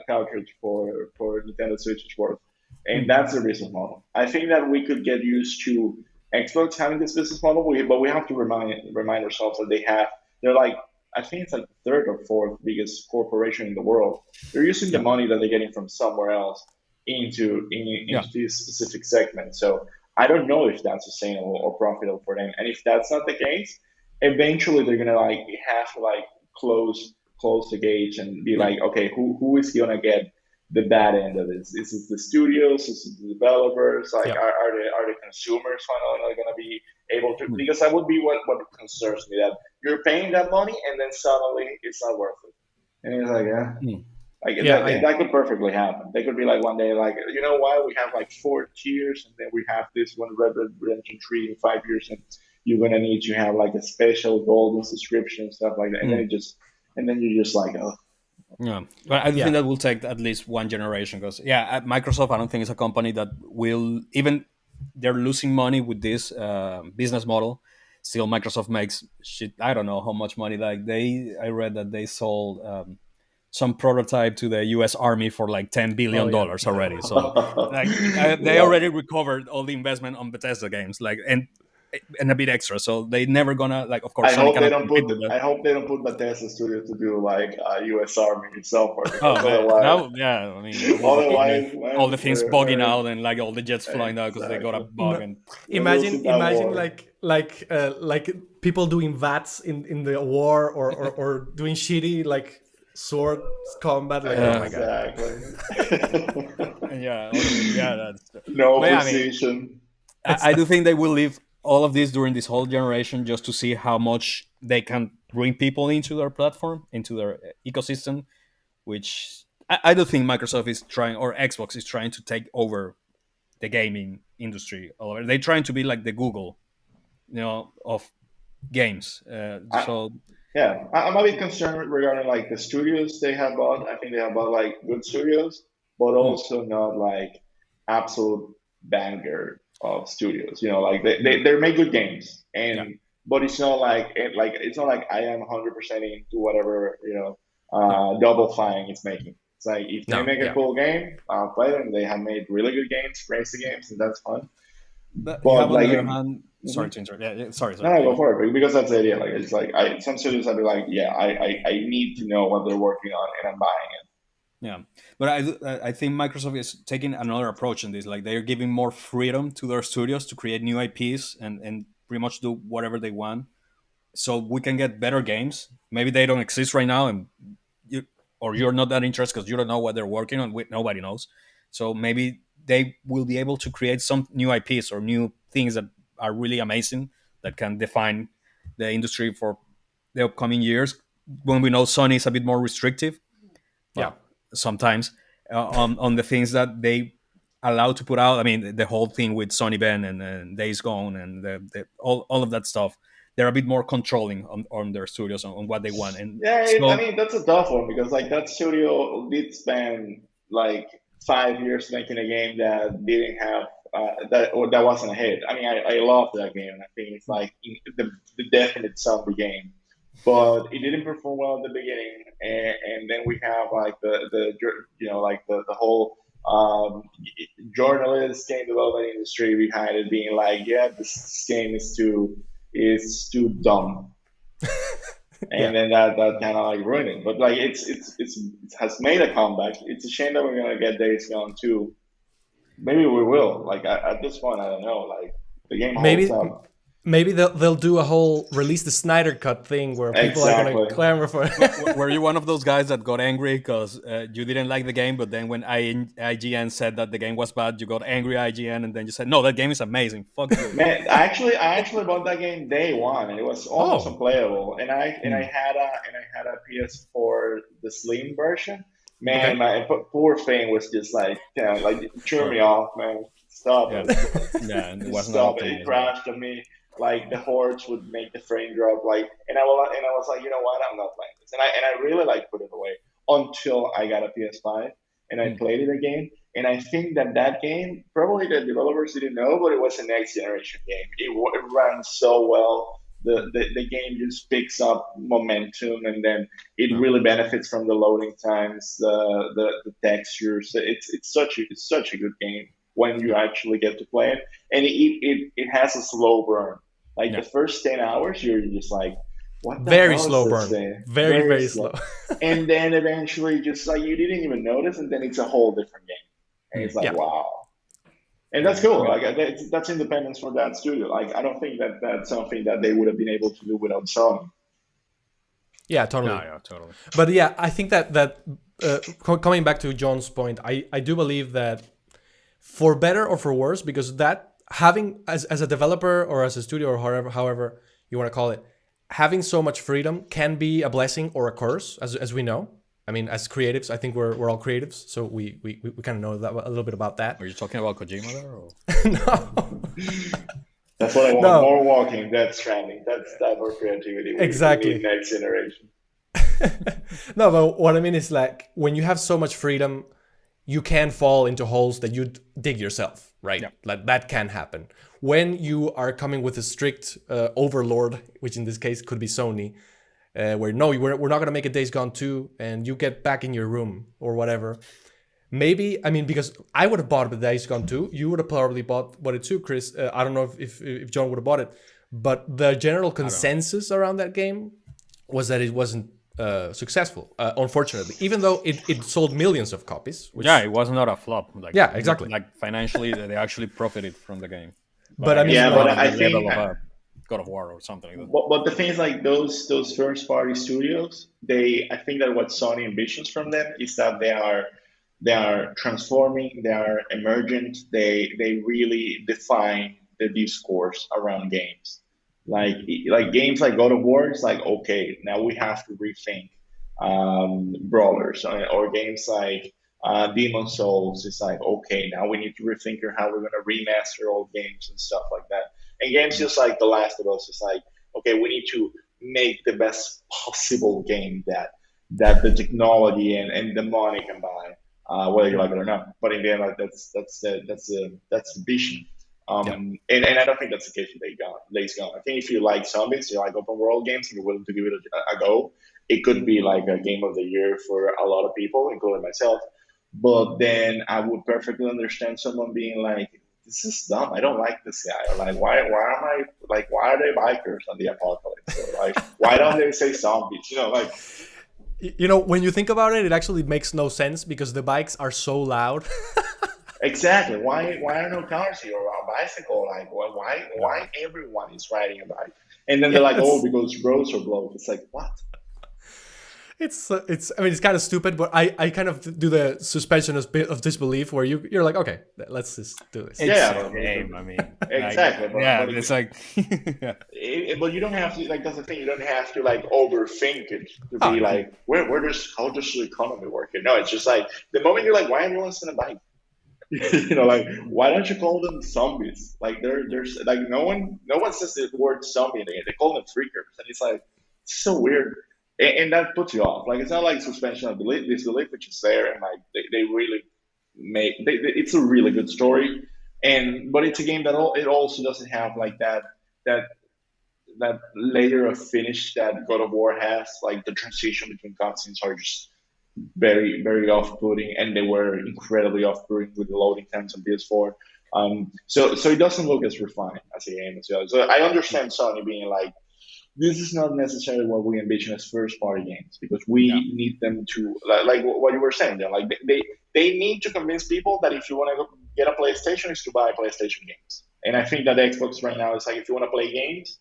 cartridge for Nintendo Switch is worth, and mm, that's the business model. I think that we could get used to Xbox having this business model, but we have to remind ourselves that they're like I think it's like the third or fourth biggest corporation in the world. They're using the yeah, money that they're getting from somewhere else yeah. into this specific segment. So I don't know if that's sustainable or profitable for them. And if that's not the case, eventually they're gonna like have to like close the gauge and be Yeah. like, okay, who is gonna get the bad end of this? Is it the studios? Is it the developers? Like, Yeah. are the consumers finally going to be able to? Mm, Because that would be what concerns me. That you're paying that money and then suddenly it's not worth it. And it's like, yeah, mm, like Yeah, I that could perfectly happen. They could be like one day, like, you know why we have like 4 tiers, and then we have this one Red Dead Redemption 3 in 5 years, and you're gonna need to have like a special golden subscription and stuff like that. And then mm. it just, and then you're just like, oh, Yeah, but I do think yeah. that will take at least one generation because yeah, at Microsoft, I don't think it's a company that will even they're losing money with this business model. Still, Microsoft makes shit. I don't know how much money. Like I read that they sold some prototype to the U.S. Army for like ten Oh billion yeah. dollars already. So like they yeah, already recovered all the investment on Bethesda games. Like and and a bit extra. So they never gonna like. Of course, I Sony hope they cannot don't compete put. with that. I hope they don't put Bethesda Studio to do like U.S. Army software Oh because man, otherwise, yeah. I mean, it would be otherwise, all man, the things bugging out and like all the jets flying out because they got a exactly. bug and We're losing that Imagine war. like people doing VATs in the war or doing shitty like sword combat. Like, oh my god. Exactly. yeah, yeah. That's. No But yeah, I mean, precision. I do think they will leave all of this during this whole generation just to see how much they can bring people into their platform, into their ecosystem. Which I do think Microsoft is trying, or Xbox is trying to take over the gaming industry. They're trying to be like the Google, of games. I, So I'm a bit concerned regarding like the studios they have bought. I think they have bought like good studios, but mm, also not like absolute banger of studios. Like mm, they make good games, yeah, but it's not like it's not like I am 100% into whatever no, Double Fine is making. It's like if they No, make a yeah. cool game, I'll play them. They have made really good games, crazy games, and that's fun. but you But have on the like, other hand. Sorry mhm. to interrupt. Yeah, sorry, No, sorry. no, go for it because that's the idea. Like it's like some studios I'd be like, yeah, I need to know what they're working on, and I'm buying it. Yeah, but I think Microsoft is taking another approach in this. Like they're giving more freedom to their studios to create new IPs and pretty much do whatever they want. So we can get better games. Maybe they don't exist right now, and you're not that interested because you don't know what they're working on. Nobody knows. So maybe they will be able to create some new IPs or new things that are really amazing that can define the industry for the upcoming years. When we know Sony is a bit more restrictive, Yeah. well, sometimes on the things that they allow to put out. I mean, the whole thing with Sony Ben and Days Gone and all of that stuff. They're a bit more controlling on their studios on what they want, and Yeah, I so mean that's a tough one because like that studio did spend like 5 years making a game that didn't have that wasn't a hit. I mean, I love that game. I think it's like the definite zombie game, but it didn't perform well at the beginning, and then we have like like the whole journalist game development industry behind it being like, yeah, this game is too dumb, Yeah. and then that kind of like ruined it. But like it has made a comeback. It's a shame that we're gonna get Days Gone too. Maybe we will. Like at this point, I don't know. Like the game holds Maybe up. maybe they'll do a whole release the Snyder cut thing where people are gonna Exactly. clamor for it. were you one of those guys that got angry because you didn't like the game, but then when IGN said that the game was bad, you got angry IGN, and then you said, "No, that game is amazing. Fuck you." Man, I actually bought that game day one, and it was almost Oh. unplayable. And I Hmm. had a PS4, the Slim version. Man, Okay. my poor thing was just like, like turn Sure. me off, man. Stop Yeah, it. yeah, and it Just was not stop it. It optimized. Yeah. crashed on me. Like the hordes would make the frame drop. Like, and I was like, you know what? I'm not playing this. And I really like put it away until I got a PS5 and I Hmm. played it again. And I think that game, probably the developers didn't know, but it was a next generation game. It ran so well. The game just picks up momentum, and then it No. really benefits from the loading times, the textures. It's such a good game when you Yeah. actually get to play it, and it has a slow burn. Like the Yeah. first 10 hours, you're just like, what the Very hell is slow this burn. thing? Very, Very very slow. slow. And then eventually, just like you didn't even notice, and then it's a whole different game. And Hmm. it's like, Yeah. wow. And that's Yeah. cool. Yeah. Like that's independence for that studio. Like I don't think that that's something that they would have been able to do without Sony. Yeah, No, totally. yeah, totally. But yeah, I think that coming back to John's point, I do believe that for better or for worse, because that having as a developer or as a studio or however you want to call it, having so much freedom can be a blessing or a curse, as we know. I mean, as creatives, I think we're all creatives, so we kind of know that a little bit about that. Are you talking about Kojima there? Or? No, That's what I want. no, More walking. That's trending. That's that more creativity. We need exactly. next generation. No, but what I mean is like when you have so much freedom, you can fall into holes that you dig yourself, right? Yeah. Like that can happen. When you are coming with a strict overlord, which in this case could be Sony, where no, we're not going to make a Days Gone 2 and you get back in your room or whatever. maybe, I mean, because I would have bought the Days Gone 2. You would have probably bought it too, Chris. I don't know if John would have bought it. But the general consensus around that game was that it wasn't successful, unfortunately. Even though it sold millions of copies. Which, it was not a flop. Like, yeah, exactly. Like financially, they actually profited from the game. But I mean, but I think God of War or something like that. But the thing is, like those first party studios, I think that what Sony envisions from them is that they are transforming, they are emergent, they really define the discourse around games. Like games like God of War, it's like, okay, now we have to rethink brawlers, or games like Demon Souls. It's like, okay, now we need to rethink how we're going to remaster old games and stuff like that. And games just like The Last of Us, it's like, okay, we need to make the best possible game that the technology and the money can buy, whether you like it or not. But in the end, like, that's the vision. And I don't think that's the case with Days Gone. I think if you like zombies, you like open world games, and you're willing to give it a go, it could be like a game of the year for a lot of people, including myself. But then I would perfectly understand someone being like, "This is dumb. I don't like this guy." Or like, why are they bikers on the apocalypse? Or like, why don't they say zombies? when you think about it, it actually makes no sense because the bikes are so loud. Exactly. Why are no cars here or a bicycle? Like, why everyone is riding a bike? And then they're like, oh, because roads are blocked. It's like, what? It's I mean, it's kind of stupid, but I kind of do the suspension of disbelief where you're like, okay, let's just do this. It's a game. I mean, exactly. But it's like, but you don't have to, like, that's the thing. You don't have to like overthink it to be like, how does the economy work? No, it's just like the moment you're like, why everyone on a bike? Like, why don't you call them zombies? Like, there's like no one says the word zombie. They call them freakers, and it's like, it's so weird. And that puts you off. Like, it's not like suspension of disbelief, which is there, and like they really it's a really good story, but it's a game that it also doesn't have like that layer of finish that God of War has. Like, the transition between cutscenes are just very, very off-putting, and they were incredibly off-putting with the loading times on PS4. So it doesn't look as refined as a game as well. So I understand Sony being like, this is not necessarily what we envision as first-party games, because we need them to, like what you were saying, like they need to convince people that if you want to get a PlayStation, is to buy PlayStation games. And I think that Xbox right now is like, if you want to play games,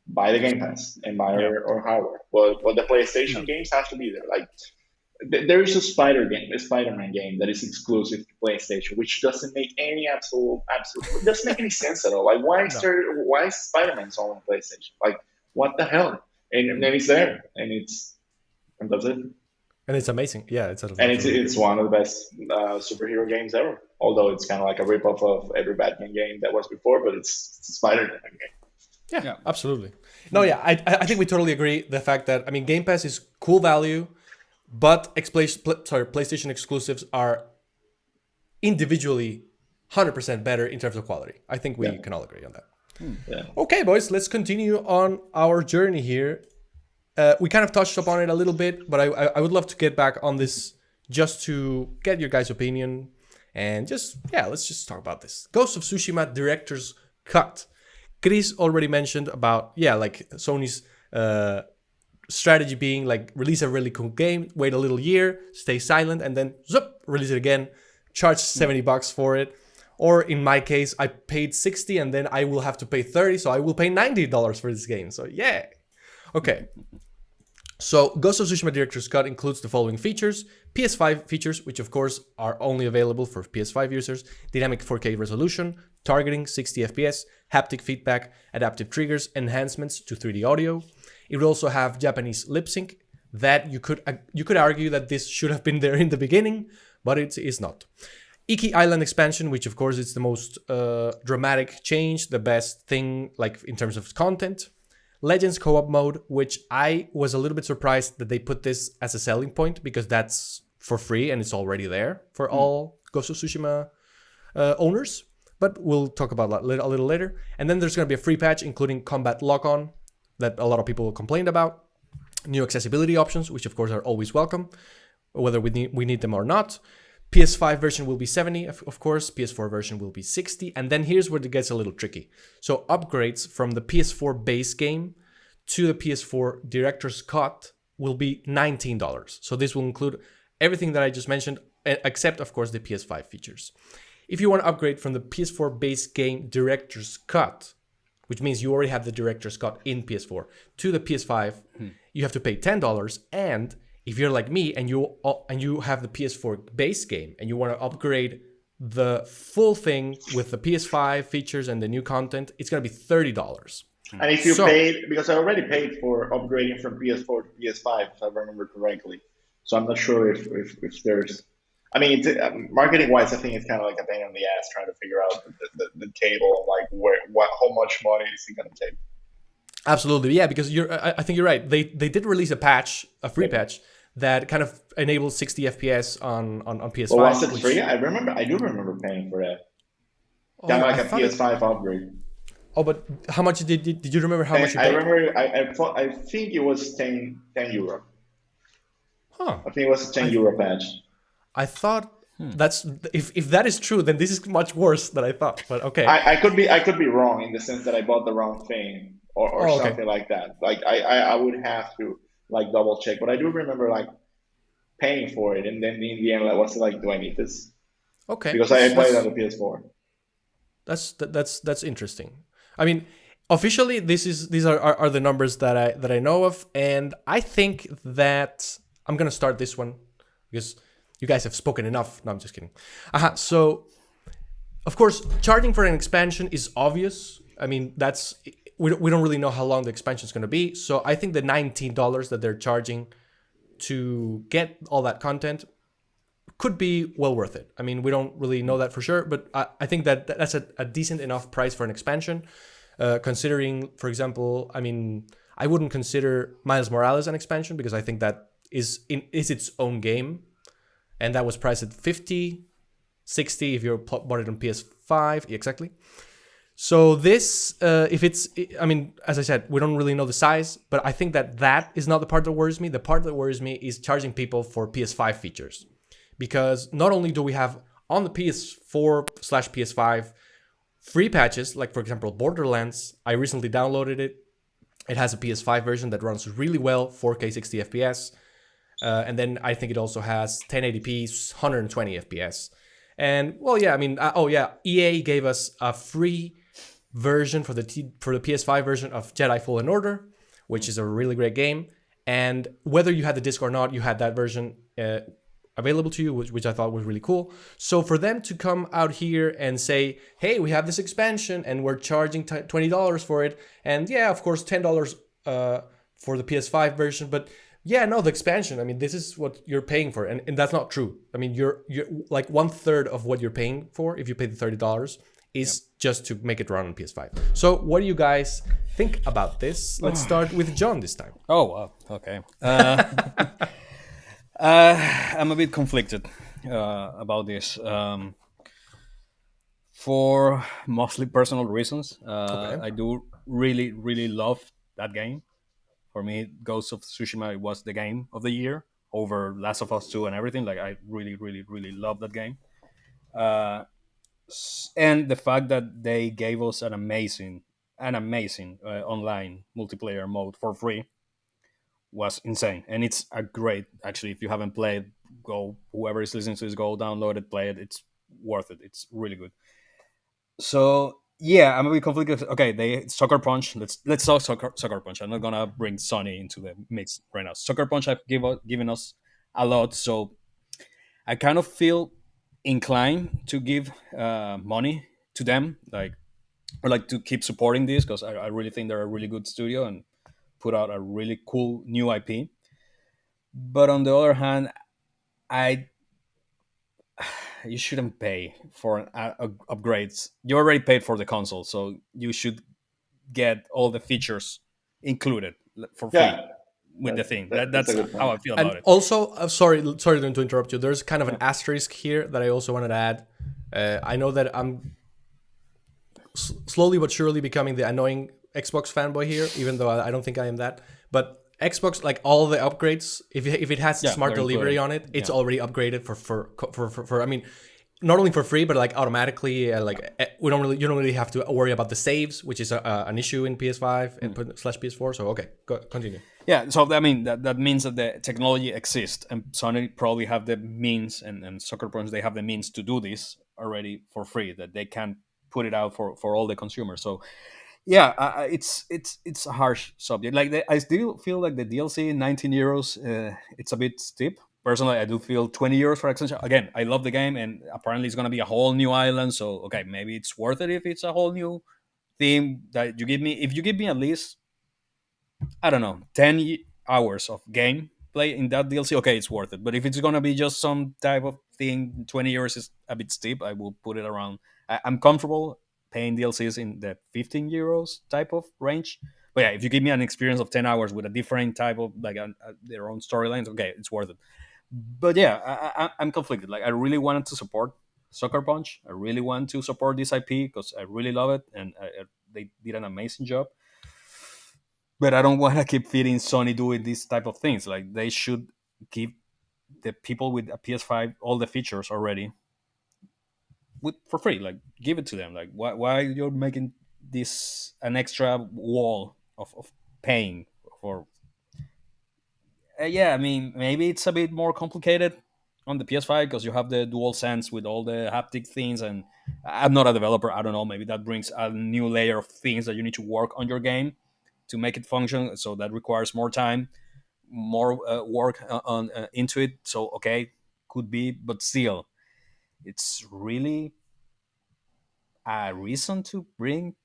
buy the Game Pass and buy or hardware. But the PlayStation games have to be there. Like, there is a Spider-Man game that is exclusive to PlayStation, which doesn't make any absolute doesn't make any sense at all. Like, why is Spider-Man on PlayStation? Like, what the hell? And then it's there, and that's it. And it's amazing. Yeah, it's one of the best superhero games ever. Although it's kind of like a ripoff of every Batman game that was before, but it's a Spider-Man game. Yeah, absolutely. No, yeah, I think we totally agree. The fact that, I mean, Game Pass is cool value, but PlayStation exclusives are individually 100% better in terms of quality. I think we can all agree on that. Yeah. Okay, boys, let's continue on our journey here. We kind of touched upon it a little bit, but I would love to get back on this just to get your guys' opinion. And let's just talk about this. Ghost of Tsushima Director's Cut. Chris already mentioned about, like Sony's strategy being like, release a really cool game, wait a little year, stay silent, and then release it again, charge $70 for it. Or in my case, I paid $60 and then I will have to pay $30, so I will pay $90 for this game. So yeah. Okay. So Ghost of Tsushima Director's Cut includes the following features: PS5 features, which of course are only available for PS5 users, dynamic 4K resolution, targeting 60 FPS, haptic feedback, adaptive triggers, enhancements to 3D audio. It would also have Japanese lip sync. That you could argue that this should have been there in the beginning, but it is not. Iki Island expansion, which of course is the most dramatic change, the best thing like in terms of content. Legends co-op mode, which I was a little bit surprised that they put this as a selling point, because that's for free and it's already there for all Ghost of Tsushima owners. But we'll talk about that a little later. And then there's going to be a free patch including combat lock-on that a lot of people complained about. New accessibility options, which of course are always welcome, whether we need them or not. PS5 version will be 70, of course. PS4 version will be 60. And then here's where it gets a little tricky. So upgrades from the PS4 base game to the PS4 Director's Cut will be $19. So this will include everything that I just mentioned, except, of course, the PS5 features. If you want to upgrade from the PS4 base game Director's Cut, which means you already have the Director's Cut in PS4, to the PS5, you have to pay $10. And if you're like me and you have the PS4 base game and you want to upgrade the full thing with the PS5 features and the new content, it's going to be $30. And if you paid, because I already paid for upgrading from PS4 to PS5, if I remember correctly. So I'm not sure if there's, I mean, marketing wise, I think it's kind of like a pain in the ass trying to figure out the table, like how much money is it going to take. Absolutely, yeah, because I think you're right. They did release a free patch that kind of enables 60 FPS on PS5. Well, was it free? I do remember paying for that. Kind of like a PS5 upgrade. Oh, but how much did you remember how much you paid? I remember, I think it was 10 euro. Huh. I think it was a 10 euro patch. I thought that's if that is true, then this is much worse than I thought. But okay. I could be wrong in the sense that I bought the wrong thing or something like that. Like I would have to like double check, but I do remember like paying for it, and then in the end, like, what's it like? Do I need this? Okay. Because I played on the PS4. That's interesting. I mean, officially, these are the numbers that I know of, and I think that I'm gonna start this one because you guys have spoken enough. No, I'm just kidding. So, of course, charging for an expansion is obvious. I mean, we don't really know how long the expansion is going to be. So I think the $19 that they're charging to get all that content could be well worth it. I mean, we don't really know that for sure, but I think that that's a decent enough price for an expansion. Considering, for example, I mean, I wouldn't consider Miles Morales an expansion because I think that is its own game. And that was priced at $50, $60 if you bought it on PS5, exactly. So this, I mean, as I said, we don't really know the size, but I think that is not the part that worries me. The part that worries me is charging people for PS5 features. Because not only do we have on the PS4/PS5 free patches, like for example, Borderlands, I recently downloaded it. It has a PS5 version that runs really well, 4K 60 FPS. And then I think it also has 1080p, 120 FPS. And well, yeah, I mean, EA gave us a free version for the PS5 version of Jedi Fallen Order, which is a really great game. And whether you had the disc or not, you had that version available to you, which I thought was really cool. So for them to come out here and say, hey, we have this expansion and we're charging $20 for it. And yeah, of course, $10 for the PS5 version, but yeah, no, the expansion. I mean, this is what you're paying for, and that's not true. I mean, you're like 1/3 of what you're paying for if you pay the $30 is just to make it run on PS5. So, what do you guys think about this? Let's start with John this time. Oh, wow. Okay. I'm a bit conflicted about this for mostly personal reasons. I do really, really love that game. For me, Ghost of Tsushima was the game of the year over Last of Us 2 and everything. Like, I really, really, really love that game. And the fact that they gave us an amazing online multiplayer mode for free was insane. And it's a great, actually, if you haven't played, whoever is listening to this, go download it, play it. It's worth it. It's really good. So, yeah, I'm a bit conflicted. Okay, Sucker Punch. Let's talk Sucker Punch. I'm not gonna bring Sony into the mix right now. Sucker Punch have given us a lot, so I kind of feel inclined to give money to them, or to keep supporting this because I really think they're a really good studio and put out a really cool new IP. But on the other hand, you shouldn't pay for upgrades. You already paid for the console, so you should get all the features included for free with the thing. That's how I feel about it. Also, sorry to interrupt you. There's kind of an asterisk here that I also wanted to add. I know that I'm slowly but surely becoming the annoying Xbox fanboy here, even though I don't think I am that. But Xbox, like all the upgrades, if it has Yeah, smart they're delivery included. on it, it's Yeah. already upgraded for I mean, not only for free but like automatically. We don't really, you don't really have to worry about the saves, which is an issue in PS5 and slash PS4. So okay, continue. Yeah, so I mean that means that the technology exists, and Sony probably have the means, and Soccer Punch, they have the means to do this already for free. That they can put it out for all the consumers. So yeah, it's a harsh subject. Like I still feel like the DLC 19 euros, it's a bit steep. Personally, I do feel 20 euros for extension. Again, I love the game, and apparently it's gonna be a whole new island. So okay, maybe it's worth it if it's a whole new theme that you give me. If you give me at least, I don't know, 10 hours of gameplay in that DLC, okay, it's worth it. But if it's gonna be just some type of thing, 20 euros is a bit steep. I will put it around. I'm comfortable paying DLCs in the 15 euros type of range. But yeah, if you give me an experience of 10 hours with a different type of like their own storylines, okay, it's worth it. But yeah, I'm conflicted. Like I really wanted to support Soccer Punch. I really want to support this IP because I really love it, and they did an amazing job. But I don't want to keep feeding Sony doing these type of things. Like they should give the people with a PS5 all the features already for free. Like give it to them. Like why you're making this an extra wall of paying for? Yeah, I mean maybe it's a bit more complicated on the PS5 because you have the dual sense with all the haptic things, and I'm not a developer. I don't know. Maybe that brings a new layer of things that you need to work on your game to make it function. So that requires more time, more work on into it. So okay, could be, but still, it's really a reason to bring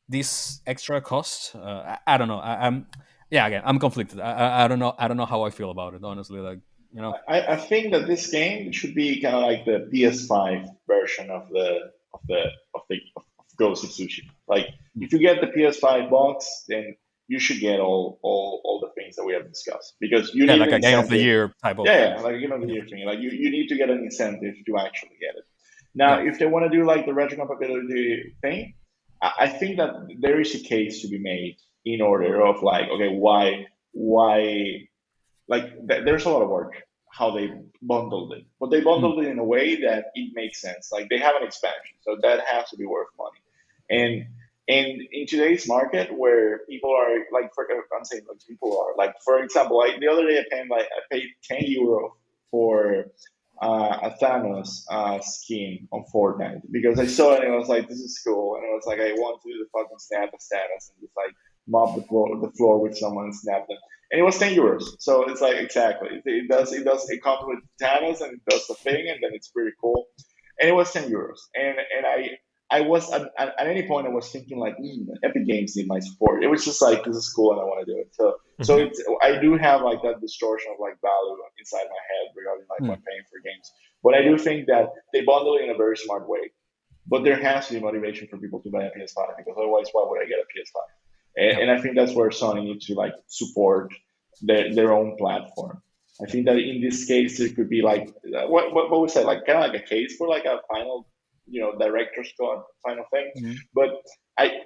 this extra cost. I don't know. I'm yeah. Again, I'm conflicted. I don't know. I don't know how I feel about it. Honestly, like you know. I think that this game should be kind of like the PS5 version of the of Ghost of Tsushima. Like if you get the PS5 box, then you should get all the things that we have discussed because you Yeah, need like an a game of the incentive. year type of. Yeah, like you know the Yeah. year thing. Like you need to get an incentive to actually get it. Now, Yeah. if they want to do like the retro compatibility thing, I think that there is a case to be made in order of like, okay, why like there's a lot of work how they bundled it, but they Mm. bundled it in a way that it makes sense. Like they have an expansion, so that has to be worth money. And and in today's market, where people are like, for I'm saying like people are like, for example, like the other day I paid 10 euro for a Thanos skin on Fortnite because I saw it and I was like, this is cool, and I was like, I want to do the fucking snap of Thanos and just like mop the floor with someone and snap them, and it was 10 euros. So it's like exactly it comes with Thanos and it does the thing, and then it's pretty cool. And it was 10 euros, and I was at any point I was thinking like Epic Games need my support. It was just like this is cool and I want to do it. So Mhm. it's I do have like that distortion of like value inside my head regarding like when Mm. paying for games. But I do think that they bundle it in a very smart way. But there has to be motivation for people to buy a PS5 because otherwise, why would I get a PS5? Yeah. And I think that's where Sony needs to like support their own platform. I think that in this case, it could be like what we said, like kind of like a case for like a final, director's cut final thing. Mm. But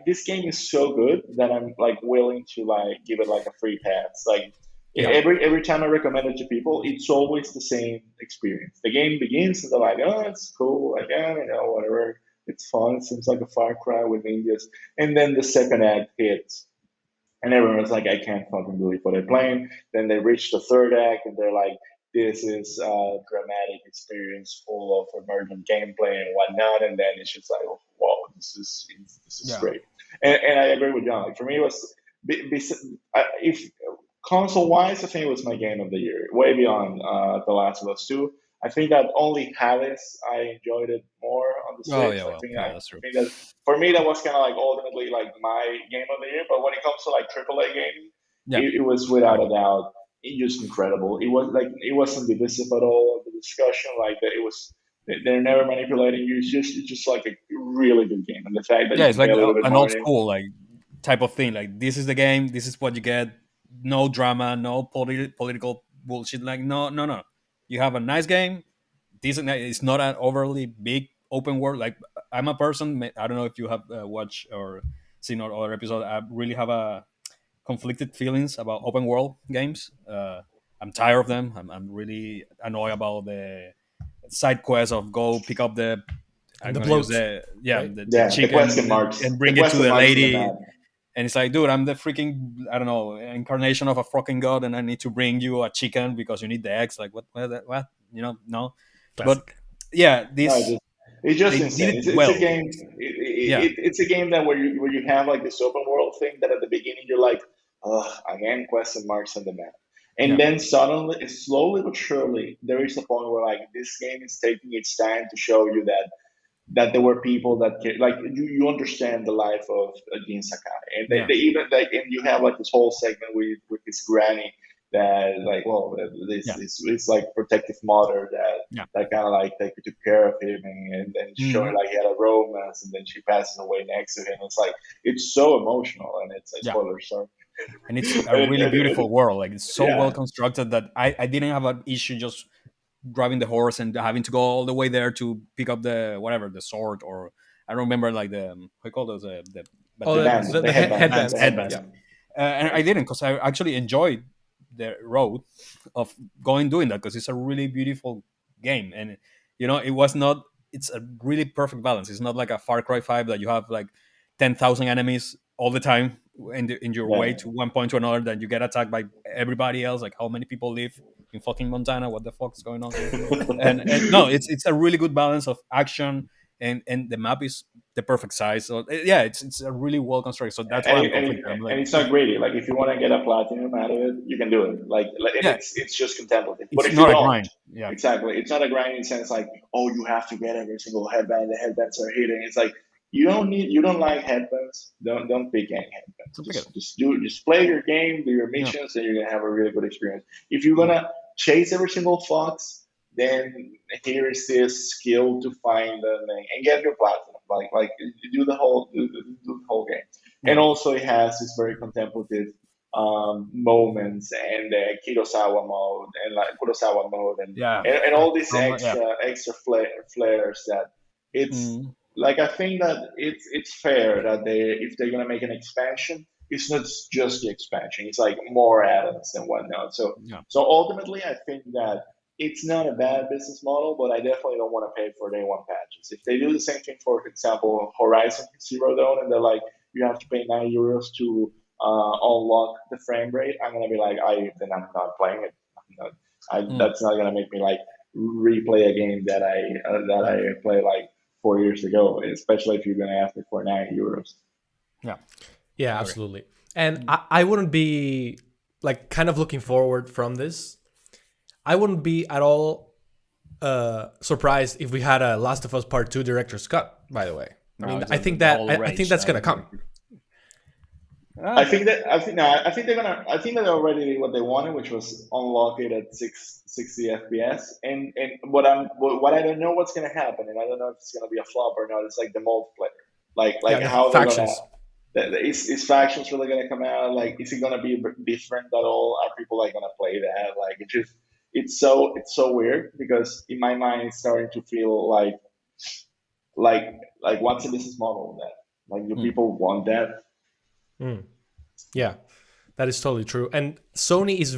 this game is so good that I'm like willing to like give it like a free pass. Like Yeah. every time I recommend it to people, it's always the same experience. The game begins and they're like, oh, it's cool, like whatever. It's fun. It seems like a Far Cry with ninjas. And then the second act hits, and everyone's like, I can't fucking believe what they're playing. Then they reach the third act, and they're like, this is a dramatic experience full of emergent gameplay and whatnot. And then it's just like, oh, wow, this is Yeah. great. And I agree with John. Like for me, it was if console wise, I think it was my game of the year, way beyond The Last of Us 2. I think that only Hades I enjoyed it more on the Oh Switch. yeah. Well. I Yeah, that's true. think that for me that was kind of like ultimately like my game of the year. But when it comes to like AAA gaming, Yeah. it was I without a agree. doubt just incredible. It was like it wasn't divisive at all. The discussion, like that, it was they're never manipulating you. It's just like a really good game, and the fact that you Yeah, it's can pay like a little bit an more old in it. school like type of thing. Like this is the game. This is what you get. No drama. No political bullshit. Like no, no, no. You have a nice game. Decent. It's not an overly big open world. Like I'm a person. I don't know if you have watched or seen our other episode. I really have a conflicted feelings about open world games. I'm tired of them. I'm really annoyed about the side quest of go pick up the. I'm And the gonna use bloat, right? the Yeah, the question chicken marks, and the bring it to question the marks in the lady, map. and it's like, dude, I'm the freaking I don't know incarnation of a fucking god, and I need to bring you a chicken because you need the eggs. Like what? No. But Classic. yeah, No, this it's just they did insane. it It's a well. game. Yeah, It's a game that where you have like this open world thing that at the beginning you're like, oh, again, question marks on the map, and yeah, then suddenly, slowly but surely, there is a point where like this game is taking its time to show you that there were people that like you understand the life of Jin Sakai, and yeah, they even like, and you have like this whole segment with his granny that like, well, this yeah, it's like protective mother yeah. that kind of like like took care of him, and then showing Mhm. like he had a romance, and then she passes away next to him. It's like it's so emotional, and it's a Yeah. spoiler, sorry. And it's a really beautiful world. Like it's so well Yeah, constructed that I didn't have an issue just driving the horse and having to go all the way there to pick up the whatever the sword or I don't remember like the how you call those the Oh, the bandanas, band, the, the the headband, bands, the headbands. headbands. Yeah. headband. And I didn't because I actually enjoyed the road of going doing that because it's a really beautiful game and it was not. It's a really perfect balance. It's not like a Far Cry 5 that you have like 10,000 enemies all the time in your way Yeah. to one point to another. That you get attacked by everybody else. Like how many people live in fucking Montana? What the fuck is going on here? And no, it's a really good balance of action and the map is the perfect size. So yeah, it's a really well constructed. So that's why I'm conflicted. I'm And like, it's not greedy. Like if you want to get a platinum out of it, you can do it. Like and yeah, it's just contemplative. But it's if you not a don't, grind. Yeah, exactly, it's not a grinding sense. Like, oh, you have to get every single headband. The headbands are hitting. It's like you don't like headbands. Don't pick any headbands. so pick it. Just play your game, do your Yeah, missions, and you're gonna have a really good experience. If you're yeah, gonna chase every single fox, then here is this skill to find them and get your platinum. Like do do the whole game. And yeah. also it has this very contemplative moments and Kurosawa mode Yeah, and all these from yeah. extra flares that it's Mm, like I think that it's fair that they if they're gonna make an expansion, it's not just the expansion. It's like more add-ons and whatnot. yeah, So ultimately, I think that it's not a bad business model, but I definitely don't want to pay for day one patches. If they do the same thing, for example, Horizon Zero Dawn, and they're like, you have to pay €9 to unlock the frame rate, I'm gonna be like, then I'm not playing it. mm, That's not gonna make me like replay a game that yeah, I played like 4 years ago, especially if you're gonna ask me for €9. yeah. Yeah, Agree. absolutely. And I wouldn't be like kind of looking forward from this. I wouldn't be at all surprised if we had a Last of Us Part 2 director's cut, by the way. I No, mean, it's I think that all I think rage. that's gonna come. I Ah, think that I think no, I think they're gonna I think that they already did what they wanted, which was unlock it at 660 FPS. And what I don't know what's gonna happen, and I don't know if it's gonna be a flop or not. It's like the multiplayer, Yeah, like the how they're gonna factions. is factions really gonna come out? Like, is it gonna be different at all? Are people like gonna play that? Like, it's so weird because in my mind it's starting to feel like like what's the business model of that? Like, do mm, people want that? Mm, yeah, that is totally true. And Sony is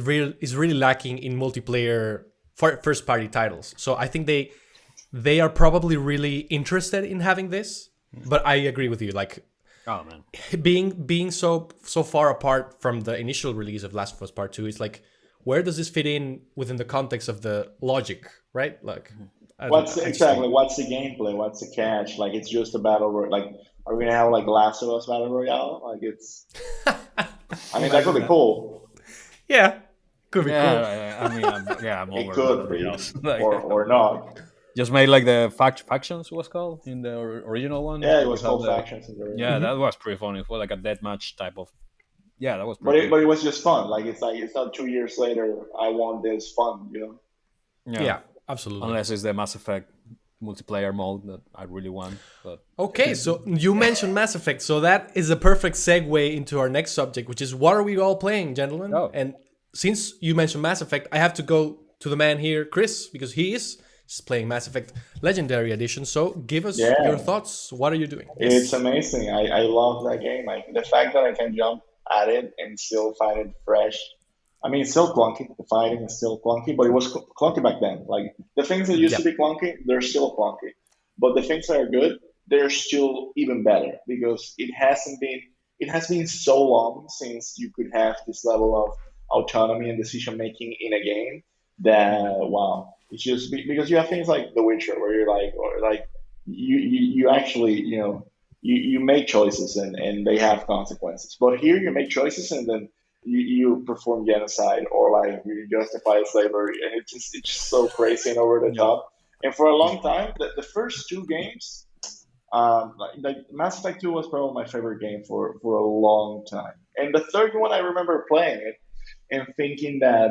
really lacking in multiplayer first party titles. So I think they are probably really interested in having this. But I agree with you. Like oh man. being so far apart from the initial release of Last of Us Part 2 is like, where does this fit in within the context of the logic, right? Like I just don't. What's the gameplay? What's the catch? Like, it's just a battle royale. Like, are we gonna have like Last of Us battle royale? Like, it's. I mean, that could Imagine be that. cool. Yeah, could be cool. Yeah, I mean, I'm It over could everybody be, else. Like, or not. just made like the factions was called in the original one. Yeah, it You was have called the factions in the yeah, original. Hmm. that was pretty funny. It was like a deathmatch type of yeah, that was pretty cool. But it was just fun. Like it's not 2 years later. I want this fun. Yeah, Yeah, absolutely. unless it's the Mass Effect multiplayer mode that I really want. But Okay, so you mentioned Mass Effect, so that is a perfect segue into our next subject, which is what are we all playing, gentlemen? oh, And since you mentioned Mass Effect, I have to go to the man here, Chris, because he is playing Mass Effect Legendary Edition. So give us your Yeah, thoughts. What are you doing? it's Yes. amazing. I love that game. The fact that I can jump at it and still find it fresh. I mean, it's still clunky. The fighting is still clunky, but it was clunky back then. Like the things that used to Yep. be clunky, they're still clunky. But the things that are good, they're still even better because it has been so long since you could have this level of autonomy and decision making in a game that wow, it's just because you have things like The Witcher where you're like or like you actually you make choices and they have consequences. But here you make choices and then you perform genocide or like you justify slavery, and it's just so crazy and over the Yep. top. And for a long time, the first two games, like Mass Effect 2 was probably my favorite game for a long time. And the third one, I remember playing it and thinking that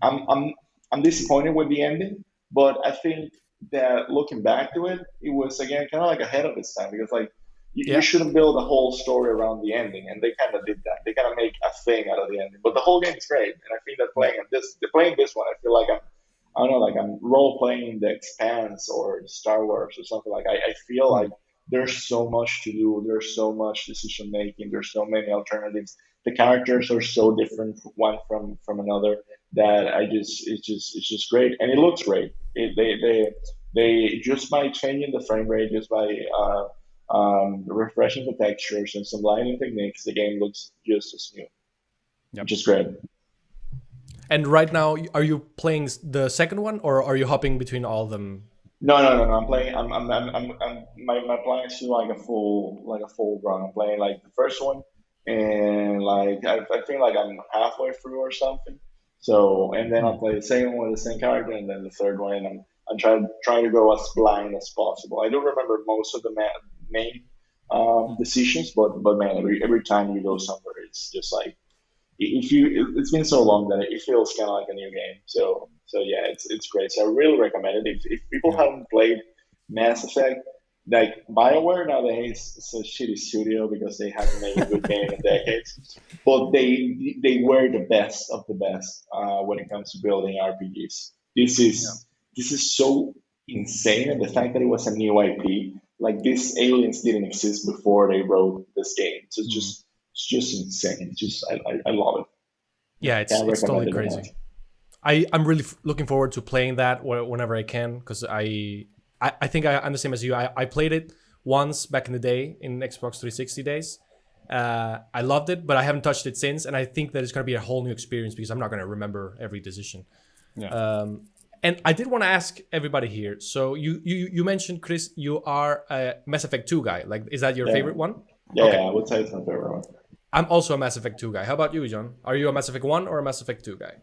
I'm disappointed with the ending, but I think that looking back to it, it was again kind of like ahead of its time because like you Yeah. shouldn't build a whole story around the ending, and they kind of did that. They kind of make a thing out of the ending, but the whole game is great, and I think that Yeah. playing this one, I feel like I don't know, like I'm role playing The Expanse or Star Wars or something like. I feel like there's so much to do. There's so much decision making. There's so many alternatives. The characters are so different one from another that I just it's just great, and it looks great. They just by changing the frame rate, just by refreshing the textures and some lighting techniques, the game looks just as new, Yep. which is great. And right now, are you playing the second one, or are you hopping between all of them? No. I'm playing. My plan is to like a full run. I'm playing like the first one, and like I think like I'm halfway through or something. So and then I'll Mm. play the second one with the same character, and then the third one, and I'm trying to go as blind as possible. I don't remember most of the main decisions, but man, every time you go somewhere, it's just like if it's been so long that it feels kind of like a new game. So yeah, it's great. So I really recommend it. If people Yeah. haven't played Mass Effect, like BioWare nowadays is a shitty studio because they haven't made a good game in decades, but they were the best of the best when it comes to building RPGs. Yeah. This is so insane, and the fact that it was a new IP, like these aliens didn't exist before they wrote this game. So Mm. it's just insane. It's just I love it. Yeah, Can't it's totally recommend it enough. crazy. I'm really looking forward to playing that whenever I can because I think I'm the same as you. I played it once back in the day in Xbox 360 days. I loved it, but I haven't touched it since, and I think that it's going to be a whole new experience because I'm not going to remember every decision. Yeah. And I did want to ask everybody here. So you mentioned, Chris, you are a Mass Effect 2 guy. Like, is that your Yeah, favorite one? yeah, Okay. I would say it's my favorite one. I'm also a Mass Effect 2 guy. How about you, John? Are you a Mass Effect 1 or a Mass Effect 2 guy?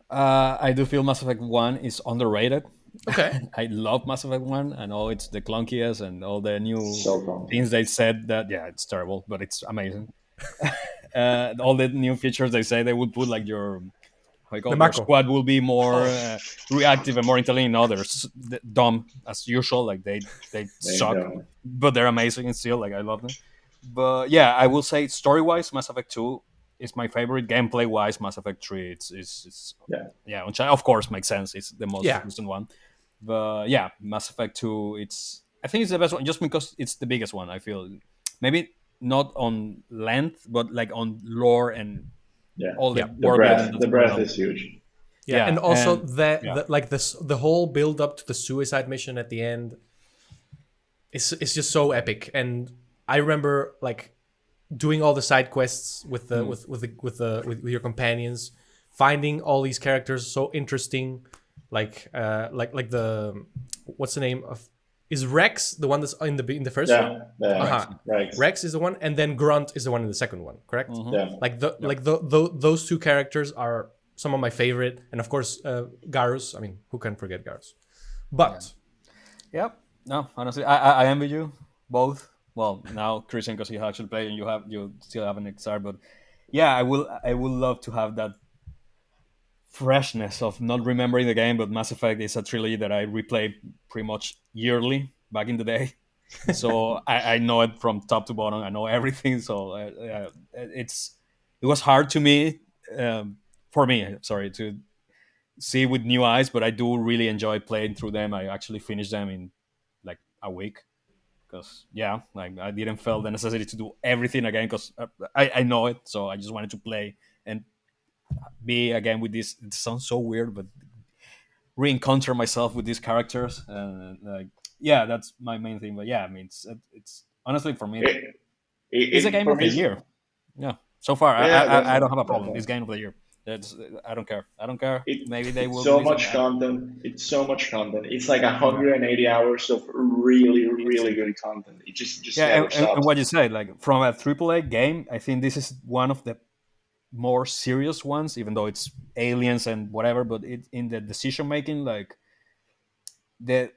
I do feel Mass Effect 1 is underrated. Okay. I love Mass Effect 1. I know it's the clunkiest and all the new So fun. things they said that, yeah, it's terrible, but it's amazing. All the new features they say they would put like your, how you call The it, your Mako. squad will be more Oh, reactive and more intelligent than others. Dumb as usual, like they there you suck, go. but they're amazing still. Like I love them. But yeah, I will say story wise, Mass Effect 2 is my favorite. Gameplay wise, Mass Effect 3, it's Yeah, yeah, which of course makes sense. It's the most Yeah. recent one. But yeah, Mass Effect 2, I think it's the best one just because it's the biggest one. I feel maybe not on length, but like on lore and yeah. all the Yeah. work building The that's going breath on. is huge. Yeah, and Yeah, also and yeah, the like this the whole build up to the suicide mission at the end is just so epic. And I remember like doing all the side quests with the mm, with your companions, finding all these characters so interesting, like the what's the name of is Rex the one that's in the first one? Yeah, yeah. Rex. Uh-huh. Right. Rex is the one, and then Grunt is the one in the second one, correct? Mhm. Yeah, Like Yep. those two characters are some of my favorite, and of course Garus. I mean, who can forget Garus? Yeah. But Yep. No, honestly, I envy you both. Well, now Christian, because you actually play and you still have an XR, but yeah, I will love to have that freshness of not remembering the game. But Mass Effect is a trilogy that I replay pretty much yearly back in the day, so I know it from top to bottom. I know everything. So it was hard to me, for me, sorry, to see with new eyes, but I do really enjoy playing through them. I actually finished them in like a week. because yeah, like I didn't feel the necessity to do everything again because I know it, so I just wanted to play and be again with this. It sounds so weird, but re-encounter myself with these characters and like yeah, that's my main thing. But yeah, I mean, it's honestly for me, It, it's a game for of me, the year. Yeah, so far yeah, I don't definitely, have a problem. It's definitely. game of the year. That's I don't care. I don't care. It Maybe they it's will so release it. much content. It's so much content. It's like Yeah, 180 hours of really, it's really good content. It just yeah, never and stops. what you said, like from a AAA game, I think this is one of the more serious ones, even though it's aliens and whatever. But it in the decision making, like the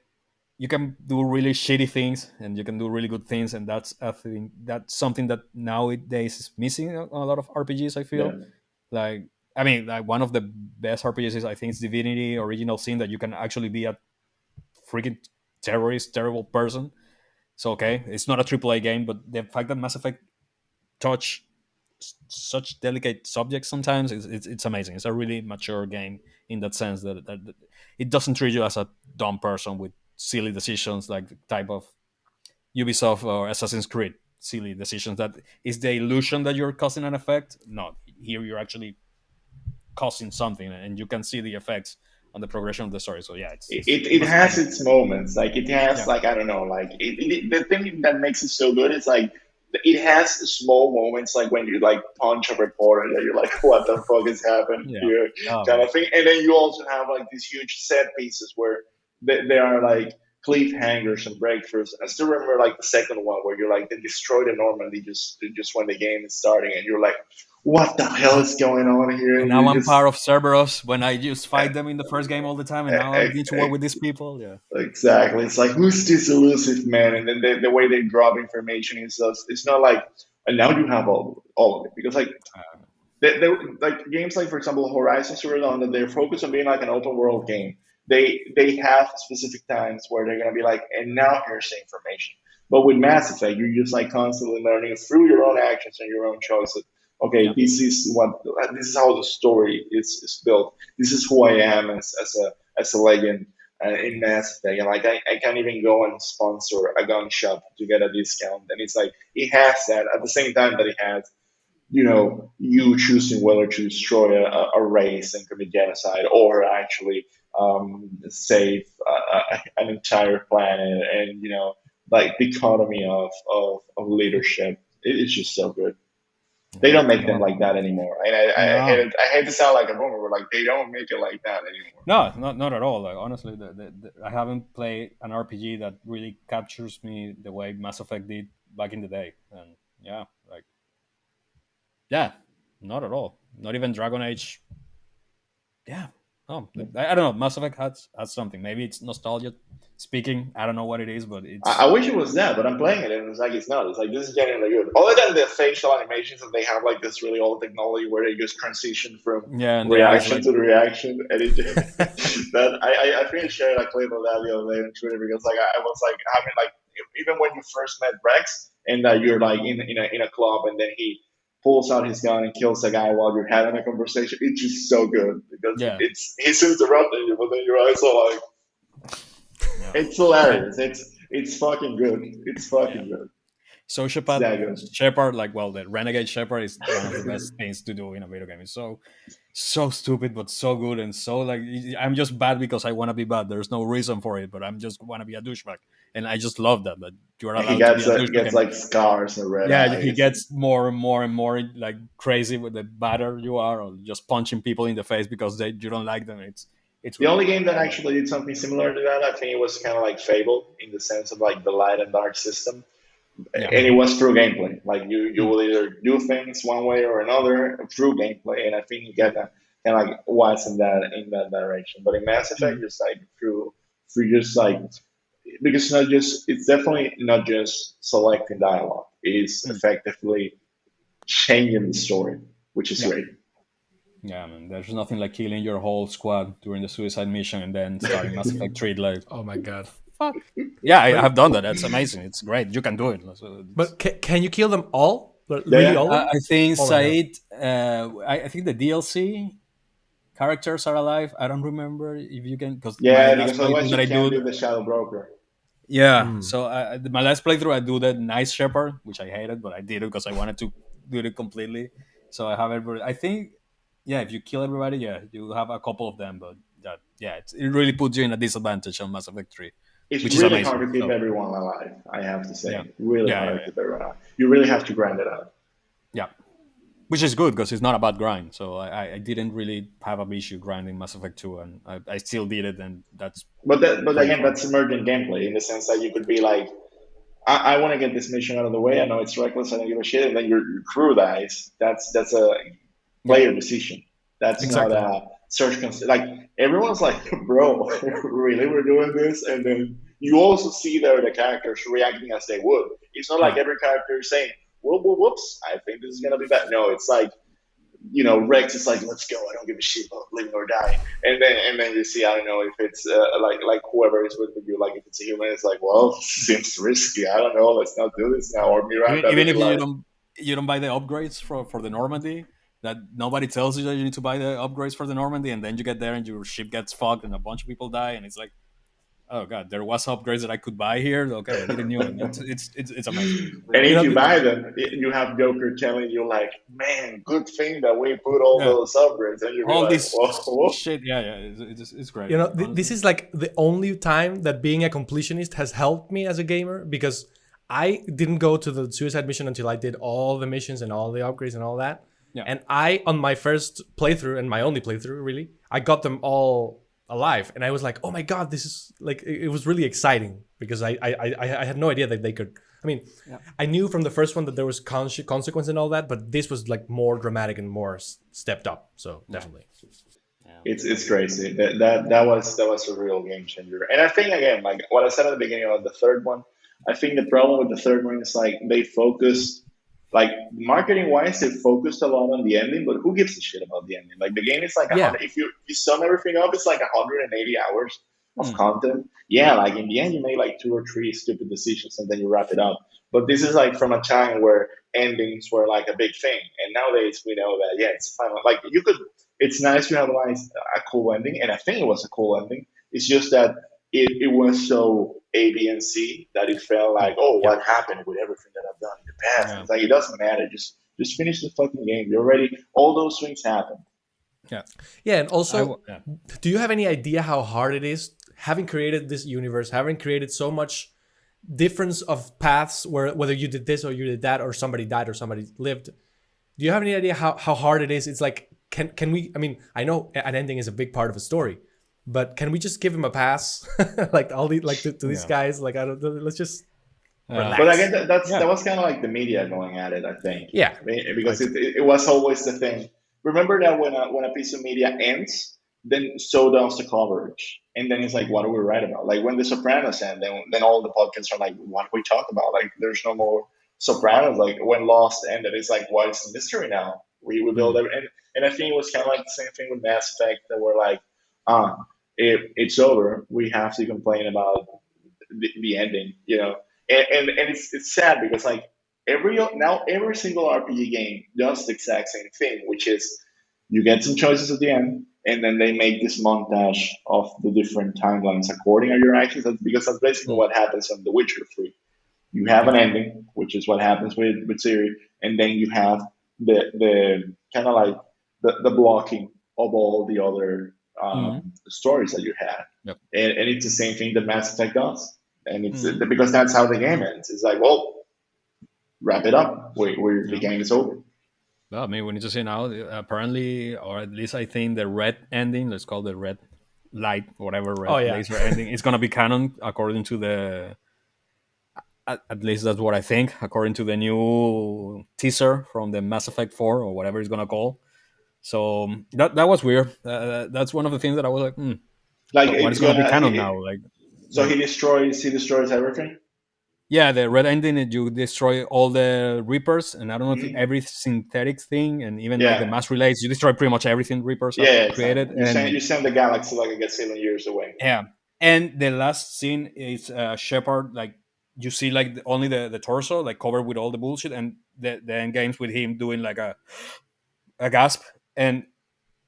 you can do really shitty things and you can do really good things, and that's a thing that's something that nowadays is missing on a lot of RPGs. I feel Yeah, like I mean, like one of the best RPGs is I think it's Divinity Original Sin, that you can actually be a freaking terrorist, terrible person. So okay, it's not a AAA game, but the fact that Mass Effect touch such delicate subjects sometimes it's amazing. It's a really mature game in that sense that it doesn't treat you as a dumb person with silly decisions like the type of Ubisoft or Assassin's Creed silly decisions that is the illusion that you're causing an effect. No, here you're actually causing something and you can see the effects on the progression of the story. So yeah, it it was has amazing. its moments. Like it has Yeah, like I don't know. Like the thing that makes it so good is like it has small moments like when you like punch a reporter that you're like, what the fuck is happening yeah, here, oh kind man, of thing. And then you also have like these huge set pieces where they are like cliffhangers and breakthroughs. I still remember like the second one where you're like they destroy the Normandy just when the game is starting, and you're like, what the hell is going on here? and And now you I'm just part of Cerberus when I just fight them in the first game all the time, and now I need to work with these people. Yeah, exactly. It's like, who's this elusive man? And then the way they drop information is just, it's not like, and now you have all of it. Because, like, like games like, for example, Horizon Zero Dawn, that they're focused on being like an open world game. They have specific times where they're going to be like, and now here's the information. But with Mass Effect, you're just like constantly learning through your own actions and your own choices. Okay, yeah, this is how the story is built. This is who I am as a legend in Mass Effect, and like I can't even go and sponsor a gun shop to get a discount. And it's like it has that at the same time that it has, you choosing whether to destroy a race and commit genocide or actually save an entire planet, and like the economy of leadership. It's just so good. They yeah. don't make them No, like that anymore. And no, I hate to sound like a boomer, but like they don't make it like that anymore. no, not at all. Like honestly, I haven't played an RPG that really captures me the way Mass Effect did back in the day. And yeah, like yeah, not at all. Not even Dragon Age. Yeah, no, I don't know. Mass Effect has something. Maybe it's nostalgia speaking. I don't know what it is, but I it's wish it was that, but I'm playing it and it's like it's not. It's like this is genuinely good. Other than the facial animations, and they have like this really old technology where they just transition from yeah, and the eyes reaction like to the reaction, and it that I think I shared a clip of that the other day on Twitter because like I was like having like even when you first met Rex and you're like in a club and then he pulls out his gun and kills a guy while you're having a conversation. It's just so good because yeah, he's interrupting you, but then your eyes are like yeah, it's and hilarious. It's fucking good. It's yeah. fucking good. It's Sociopath that good. Shepard, like well, the Renegade Shepard is one of the best things to do in a video game. It's so stupid, but so good, and so like I'm just bad because I want to be bad. There's no reason for it, but I'm just want to be a douchebag, and I just love that you're And he allowed to be gets a douchebag. gets And like scars and red yeah, he eyes. gets more and more and more like crazy with the badder you are, or just punching people in the face because you don't like them. It's The really only good. game that actually did something similar to that, I think it was kind of like Fable in the sense of like the light and dark system, Yeah, and it was through gameplay. Like you mm, will either do things one way or another through gameplay, and I think you get that kind of like was in that direction. But in Mass Effect, mm, just like through just like because it's definitely not just selecting dialogue. It's mm. effectively changing the story, which is Yeah. great. Yeah, man. There's nothing like killing your whole squad during the suicide mission and then starting Mass Effect 3. Like, Oh my god. fuck. Yeah, I But have done that. That's amazing. It's great. You can do it. So can you kill them all? Really, Yeah, all of them? I think Oh my god. Said, I think the DLC characters are alive. I don't remember if you can, because my yeah, last because playthrough otherwise that you I can't do, do the Shadow Broker. Yeah. Mm. So my last playthrough, I do the Nice Shepherd, which I hated, but I did it because I wanted to do it completely. So I have every. I think, yeah, if you kill everybody, yeah, you have a couple of them, but that, yeah, it really puts you in a disadvantage on Mass Effect 3, It's which is really hard amazing. to keep So everyone alive. I have to yeah, say, really yeah, hard yeah, to yeah, keep everyone alive. You really have to grind it out. yeah. Which is good because it's not a bad grind. So I didn't really have an issue grinding Mass Effect 2, and I still did it, and that's But pretty again, fun. that's emergent gameplay in the sense that you could be like, I want to get this mission out of the way. I know it's reckless. I don't give a shit. And then your crew dies. That's a Yeah, player decision. That's not Exactly. a like everyone's like, bro, really, we're doing this, and then you also see there the characters reacting as they would. It's not like yeah. every character is saying, whoops, I think this is gonna be bad. No, it's like Rex is like, let's go. I don't give a shit about living or dying. And then you see, I don't know if it's like whoever is with you, like if it's a human, it's like, well, seems risky. I don't know. Let's not do this now. Or Miranda Even being if you like, don't buy the upgrades for the Normandy, that nobody tells you that you need to buy the upgrades for the Normandy, and then you get there and your ship gets fucked and a bunch of people die, and it's like, oh god, there was upgrades that I could buy here. Okay, I didn't know it. It's amazing. It's and really You if know, you amazing. buy them, you have Joker telling you like, man, good thing that we put all Yeah, those upgrades, and you'll be all like, this whoa. shit. Yeah, yeah, it's great. this Honestly, is like the only time that being a completionist has helped me as a gamer, because I didn't go to the suicide mission until I did all the missions and all the upgrades and all that. yeah, And I, on my first playthrough and my only playthrough, really, I got them all alive, and I was like, oh my god, this is like, it was really exciting, because I had no idea that they could. I mean, yeah, I knew from the first one that there was consequence and all that, but this was like more dramatic and more stepped up. So yeah, definitely. yeah. It's crazy. That was a real game changer. And I think again, like what I said at the beginning of the third one, I think the problem with the third one is like they focused, like marketing wise, they focused a lot on the ending, but who gives a shit about the ending? Like the game is like a Yeah. hundred. If you sum everything up, it's like 180 hours of Hmm. content. Yeah, like in the end, you make like two or three stupid decisions and then you wrap it up. But this is like from a time where endings were like a big thing, and nowadays we know that yeah, it's final. Like you could, it's nice to have a cool ending, and I think it was a cool ending. It's just that it was so A, B, and C that it felt like, oh, Yeah. what happened with everything that I've done in the past? And Yeah, it's like it doesn't matter. Just finish the fucking game. You're ready. All those things happen. yeah. Yeah, and also, Yeah. do you have any idea how hard it is having created this universe, having created so much difference of paths, where whether you did this or you did that, or somebody died or somebody lived? Do you have any idea how hard it is? It's like, can we? I mean, I know an ending is a big part of a story, but can we just give him a pass? Like all the like to these Yeah. guys, like I don't. Let's just But relax. again, that Yeah. was kind of like the media going at it, I think. Yeah, I mean, because like it was always the thing. Remember that when a piece of media ends, then so does the coverage, and then it's like, what do we write about? Like when The Sopranos end, then all the podcasts are like, what do we talk about? Like there's no more Sopranos. Like when Lost ended, it's like, what is the mystery now? We build Hmm. and I think it was kind of like the same thing with Mass Effect, that we're like, it's over. We have to complain about the ending, and it's sad because like every single RPG game does the exact same thing, which is you get some choices at the end, and then they make this montage of the different timelines according to your actions. Because that's basically Hmm. what happens on The Witcher 3. You have Yeah. an ending, which is what happens with Ciri, and then you have the kind of like the blocking of all the other Hmm. stories that you had, Yep. and it's the same thing that Mass Effect does, and it's Hmm. because that's how the game ends. It's like, well, wrap it up. The Yeah. game is over. Well, I mean, we need to see now. Apparently, or at least I think the red ending, let's call the red light, whatever, oh red yeah, laser ending, is gonna be canon according to the. At least that's what I think, according to the new teaser from the Mass Effect 4 or whatever it's gonna call. So that was weird. That's one of the things that I was like, Like what it's is gonna be gonna canon now? so Like he destroys everything. yeah, the red ending, you destroy all the Reapers, and I don't know if Mhm. every synthetic thing, and even like the Yeah, mass relays, you destroy pretty much everything Reapers have yeah, created, exactly. You send the galaxy like a gazillion years away. yeah. And the last scene is Shepard, like you see like only the torso, like covered with all the bullshit, and the end games with him doing like a gasp, and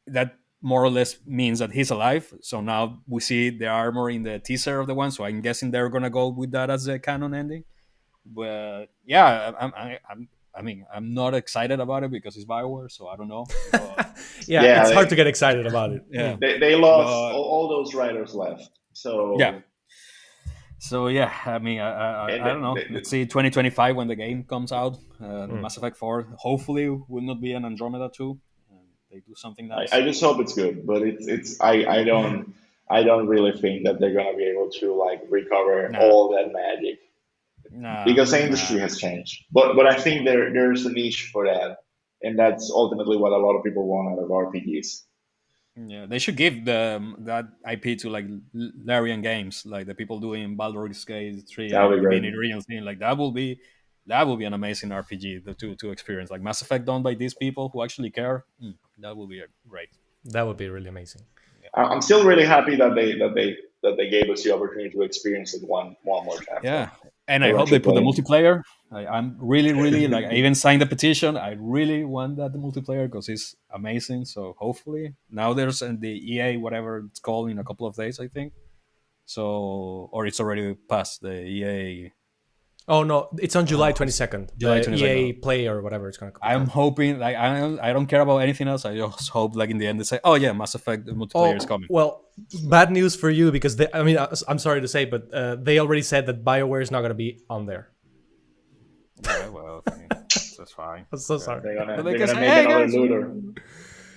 that more or less means that he's alive. So now we see the armor in the teaser of the one. So I'm guessing they're gonna go with that as the canon ending. But yeah, I mean, I'm not excited about it because it's Bioware, so I don't know. But Yeah, Yeah, it's hard to get excited about it. yeah, they lost but all those writers left. yeah. So So yeah, I mean, and I don't know. Let's see 2025 when the game comes out. Mass Effect 4 hopefully will not be an Andromeda 2. They do something I nice. just hope it's good, but it's I don't really think that they're gonna be able to like recover Nah, all that magic nah, because the nah. industry has changed. But I think there's a niche for that, and that's ultimately what a lot of people want out of RPGs. Yeah, they should give the that IP to like Larian Games, like the people doing Baldur's Gate 3 That would and be great. Divinity Original Sin. Like that will be an amazing RPG to experience. Like Mass Effect done by these people who actually care. That will be great. That would be really amazing. I'm still really happy that they gave us the opportunity to experience it one more time. Yeah, So and I we'll hope they actually put the play. multiplayer. I'm really, really like. I even signed the petition. I really want that multiplayer because it's amazing. So hopefully now there's the EA whatever it's called in a couple of days, I think. So or it's already past the EA Oh no, it's on July 22nd. July The 22nd. EA Play or whatever it's gonna be I'm called. hoping like I don't care about anything else. I just hope like in the end they say, oh yeah, Mass Effect the multiplayer is Oh coming. well, bad news for you because I mean, I'm sorry to say, but they already said that BioWare is not gonna be on there. Yeah, well, that's fine. I'm so Yeah. sorry. But they They're can gonna say, make hey another guys, looter.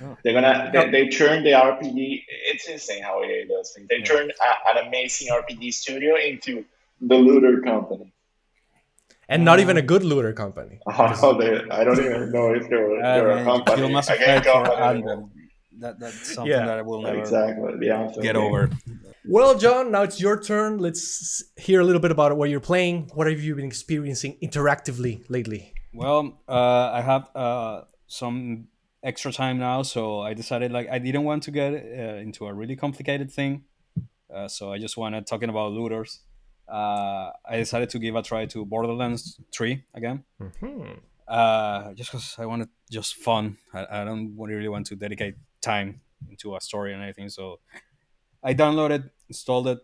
oh, No, They turned the RPG. It's insane how EA does things. They yeah. turned an amazing RPG studio into the looter company. and not even a good looter company because I don't even know if they're a You kill company, Mass a game Effect for company anymore. Anthem. That's something yeah. that I will never Exactly, the Anthem get game. over. Well, John, now it's your turn. Let's hear a little bit about what you're playing. What have you been experiencing interactively lately? Well, I have some extra time now, so I decided like I didn't want to get into a really complicated thing. So I just wanted talking about looters. I decided to give a try to Borderlands 3 again. Mhm. Just because I wanted just fun. I don't really want to dedicate time into a story and anything. So I downloaded, installed it,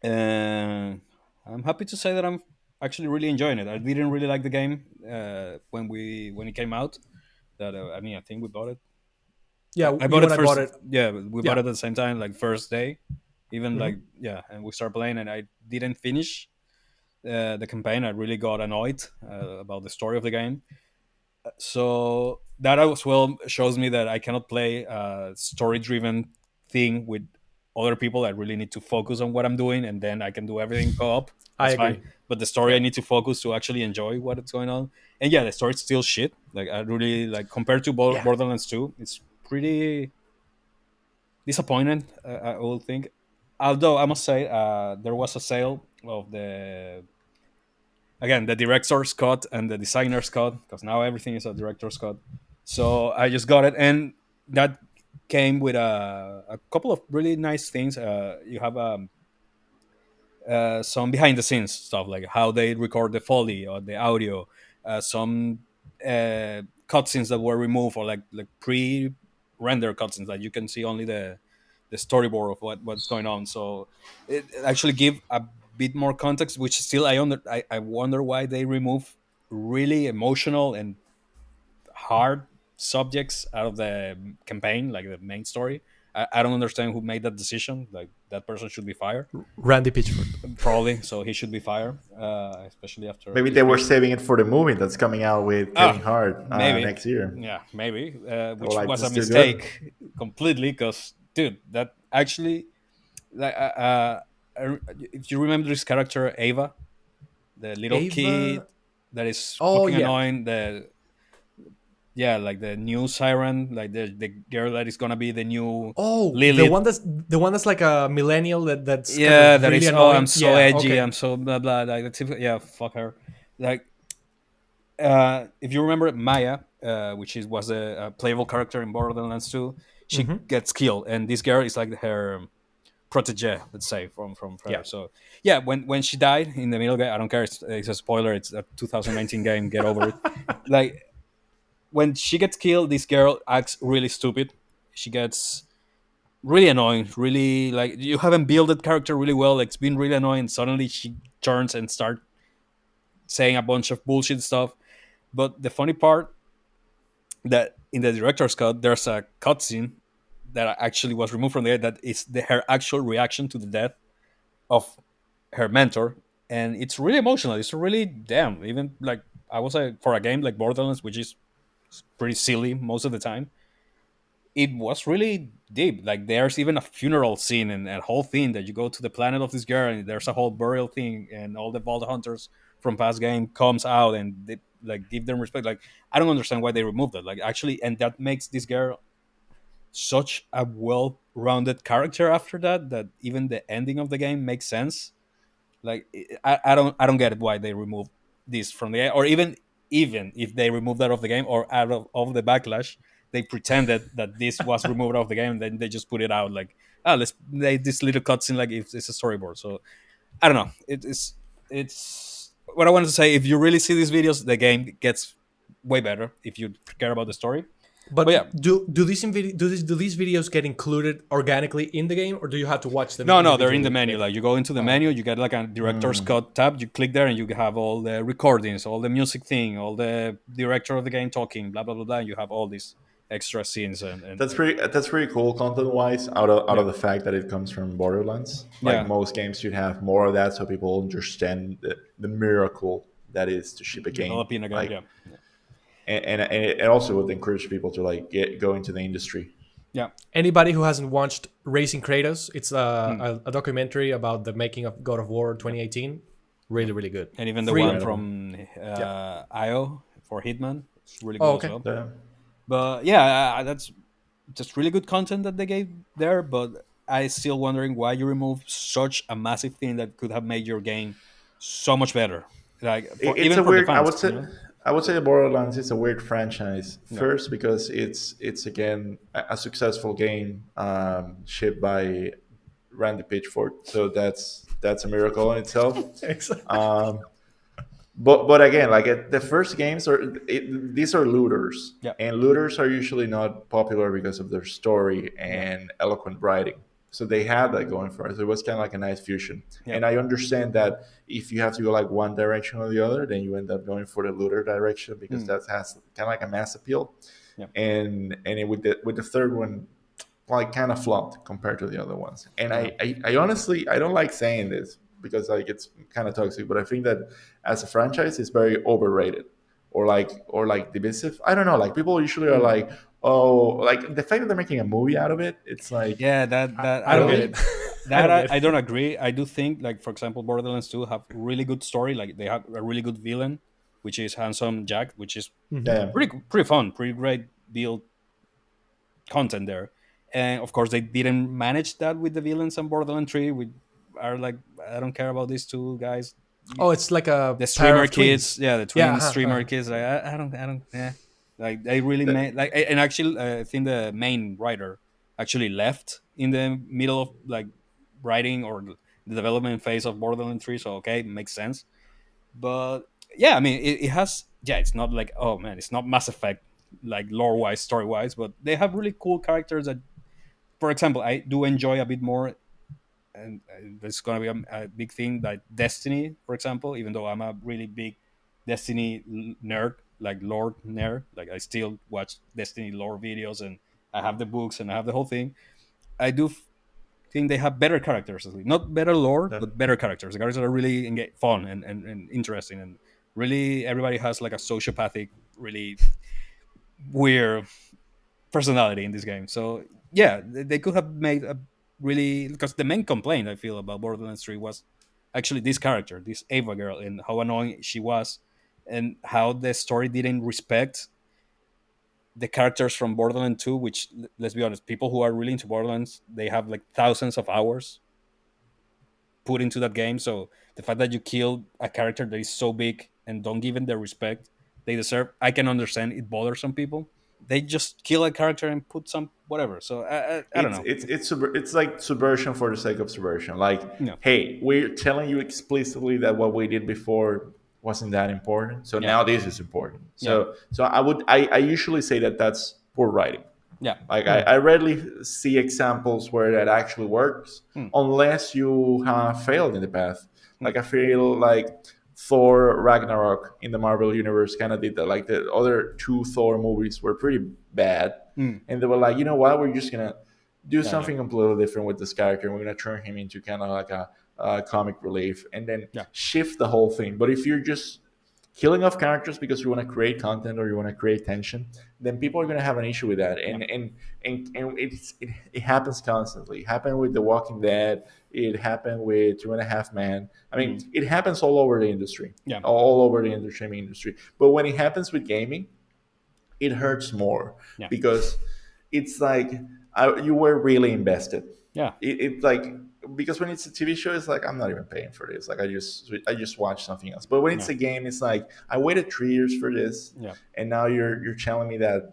and I'm happy to say that I'm actually really enjoying it. I didn't really like the game when it came out. That I mean, I think we bought it. Yeah, I bought you it and I bought first. it. Yeah, we bought Yeah. it at the same time, like first day. Even Hmm. like yeah, and we start playing, and I didn't finish the campaign. I really got annoyed about the story of the game. So that as well shows me that I cannot play a story-driven thing with other people. I really need to focus on what I'm doing, and then I can do everything co-op. I That's fine. agree. But the story, I Yeah. need to focus to actually enjoy what is going on. And yeah, the story's still shit. Like I really like compared to Yeah. Borderlands 2, it's pretty disappointing. I will think. Although I must say, there was a sale of the again the director's cut and the designer's cut because now everything is a director's cut. So I just got it, and that came with a couple of really nice things. You have some behind the scenes stuff like how they record the foley or the audio, some cutscenes that were removed or like pre-render cutscenes that you can see only the storyboard of what's going on. So it actually give a bit more context, which still I wonder why they remove really emotional and hard subjects out of the campaign, like the main story. I don't understand who made that decision. Like that person should be fired, Randy Pitchford. probably. So he should be fired, especially after Maybe his they were previous. saving it for the movie that's coming out with Oh, Kevin Hart maybe. next year. Yeah, maybe. I would Which like was to a still do it. mistake completely, because dude, that actually, like, if you remember this character Ava, the little kid Ava. that is Oh fucking yeah. annoying, the yeah, like the new siren, like the girl that is gonna be the new Oh, Lilith. the one that's like a millennial that's kind Yeah, of that really is. Oh, I'm annoying. so Yeah. edgy. Okay. I'm so blah blah. Like the typical. Yeah, fuck her. Like, if you remember Maya, which was a playable character in Borderlands 2, she Hmm. gets killed, and this girl is like her protege, let's say, from Yeah. her. So yeah, when she died in the middle game, I don't care. It's a spoiler. It's a 2019 game. Get over it. Like when she gets killed, this girl acts really stupid. She gets really annoying. Really, like, you haven't built that character really well. Like, it's been really annoying. Suddenly she turns and start saying a bunch of bullshit stuff. But the funny part, that in the director's cut there's a cutscene that actually was removed from there, that is her actual reaction to the death of her mentor, and it's really emotional. It's really damn. Even like, I was like, for a game like Borderlands, which is pretty silly most of the time, it was really deep. Like, there's even a funeral scene and a whole thing that you go to the planet of this girl, and there's a whole burial thing, and all the vault hunters from past game comes out and they like give them respect. Like, I don't understand why they removed that. Like, actually, and that makes this girl such a well-rounded character after that, that even the ending of the game makes sense. Like, I don't get it why they removed this from the game, or even if they removed that of the game, or out of the backlash, they pretended that this was removed of the game, and then they just put it out like, let's make this little cutscene like it's a storyboard. So I don't know. It's what I wanted to say. If you really see these videos, the game gets way better if you care about the story. But yeah, But do these videos get included organically in the game, or do you have to watch them no, they're in the individually? menu. Like, you go into the menu, you get like a director's cut tab. You click there, and you have all the recordings, all the music thing, all the director of the game talking, blah blah blah blah. And you have all these extra scenes and That's pretty cool content wise. Out yeah, of the fact that it comes from Borderlands, like yeah, most games should have more of that, so people understand the miracle that is to ship a game. developing a game. Like, Yeah, and it also would encourage people to like go into the industry. yeah. Anybody who hasn't watched Racing Kratos, it's Hmm. a documentary about the making of God of War 2018. Really, really good. And even the Free. one Incredible. from Yeah. IO for Hitman, it's really Oh, good as okay. well. Yeah. But yeah, that's just really good content that they gave there. But I still wondering why you remove such a massive thing that could have made your game so much better. Like, for It's even a for the weird. I fans, would say. you know? I would say Borderlands is a weird franchise. Yeah, First, because it's again a successful game shipped by Randy Pitchford, so that's a miracle in itself. Exactly. Um, but again, like the first games these are looters, yeah, and looters are usually not popular because of their story yeah, and eloquent writing. So they had that going for us. It was kind of like a nice fusion. yeah, And I understand that if you have to go like one direction or the other, then you end up going for the looter direction because mm, that has kind of like a mass appeal. yeah, With the third one, like kind of flopped compared to the other ones. And yeah. I honestly I don't like saying this because like it's kind of toxic, but I think that as a franchise it's very overrated or like divisive. I don't know. Like people usually are Mm. like, oh, like the fact that they're making a movie out of it, it's like Yeah, that I I don't get really. it. I that don't get I it. don't agree. I do think, like, for example, Borderlands 2 have really good story. Like, they have a really good villain, which is Handsome Jack, which is Mhm. Yeah, pretty fun, pretty great build content there. And of course, they didn't manage that with the villains on Borderlands 3. We are like, I don't care about these two guys. Oh, it's like a The pair streamer of twins. kids, yeah, the Yeah. twin streamer kids. Like, I don't, yeah. Like, they really that, made like, and actually, I think the main writer actually left in the middle of like writing or the development phase of Borderlands 3. So okay, makes sense. But yeah, I mean, it has, yeah, it's not like, oh man, it's not Mass Effect like lore wise, story wise, but they have really cool characters that, for example, I do enjoy a bit more, and it's gonna be a big thing, like Destiny, for example. Even though I'm a really big Destiny nerd, like lore nerd, like I still watch Destiny lore videos, and I have the books and I have the whole thing. I do think they have better characters, at least. Not better lore, that, but better characters. The characters are really fun and interesting, and really everybody has like a sociopathic, really weird personality in this game. So yeah, they could have made a really, because the main complaint I feel about Borderlands 3 was actually this character, this Ava girl, and how annoying she was, and how the story didn't respect the characters from Borderlands 2. Which, let's be honest, people who are really into Borderlands, they have like thousands of hours put into that game. So the fact that you kill a character that is so big and don't give them the respect they deserve, I can understand it bothers some people. They just kill a character and put some whatever. So I don't it's know. it's it's it's like subversion for the sake of subversion. Like, No, hey, we're telling you explicitly that what we did before wasn't that important, so yeah, now this is important. yeah, So I usually say that that's poor writing. Yeah. Like I rarely see examples where that actually works Hmm. unless you have failed in the past. Hmm. Like I feel like Thor Ragnarok in the Marvel universe kind of did that. Like the other two Thor movies were pretty bad, Hmm. and they were like, you know what, we're just gonna do Yeah. something completely different with this character. We're gonna turn him into kind of like a comic relief, and then Yeah. shift the whole thing. But if you're just killing off characters because you want to create content or you want to create tension, then people are going to have an issue with that. Yeah. And it happens constantly. It happened with The Walking Dead. It happened with Two and a Half Men. I mean, it happens all over the industry, Yeah. all over the entertainment industry. But when it happens with gaming, it hurts more Yeah. because it's like you were really invested. Yeah. It's like, because when it's a TV show, it's like I'm not even paying for this. Like I just watch something else. But when it's Yeah. a game, it's like I waited 3 years for this, Yeah. and now you're telling me that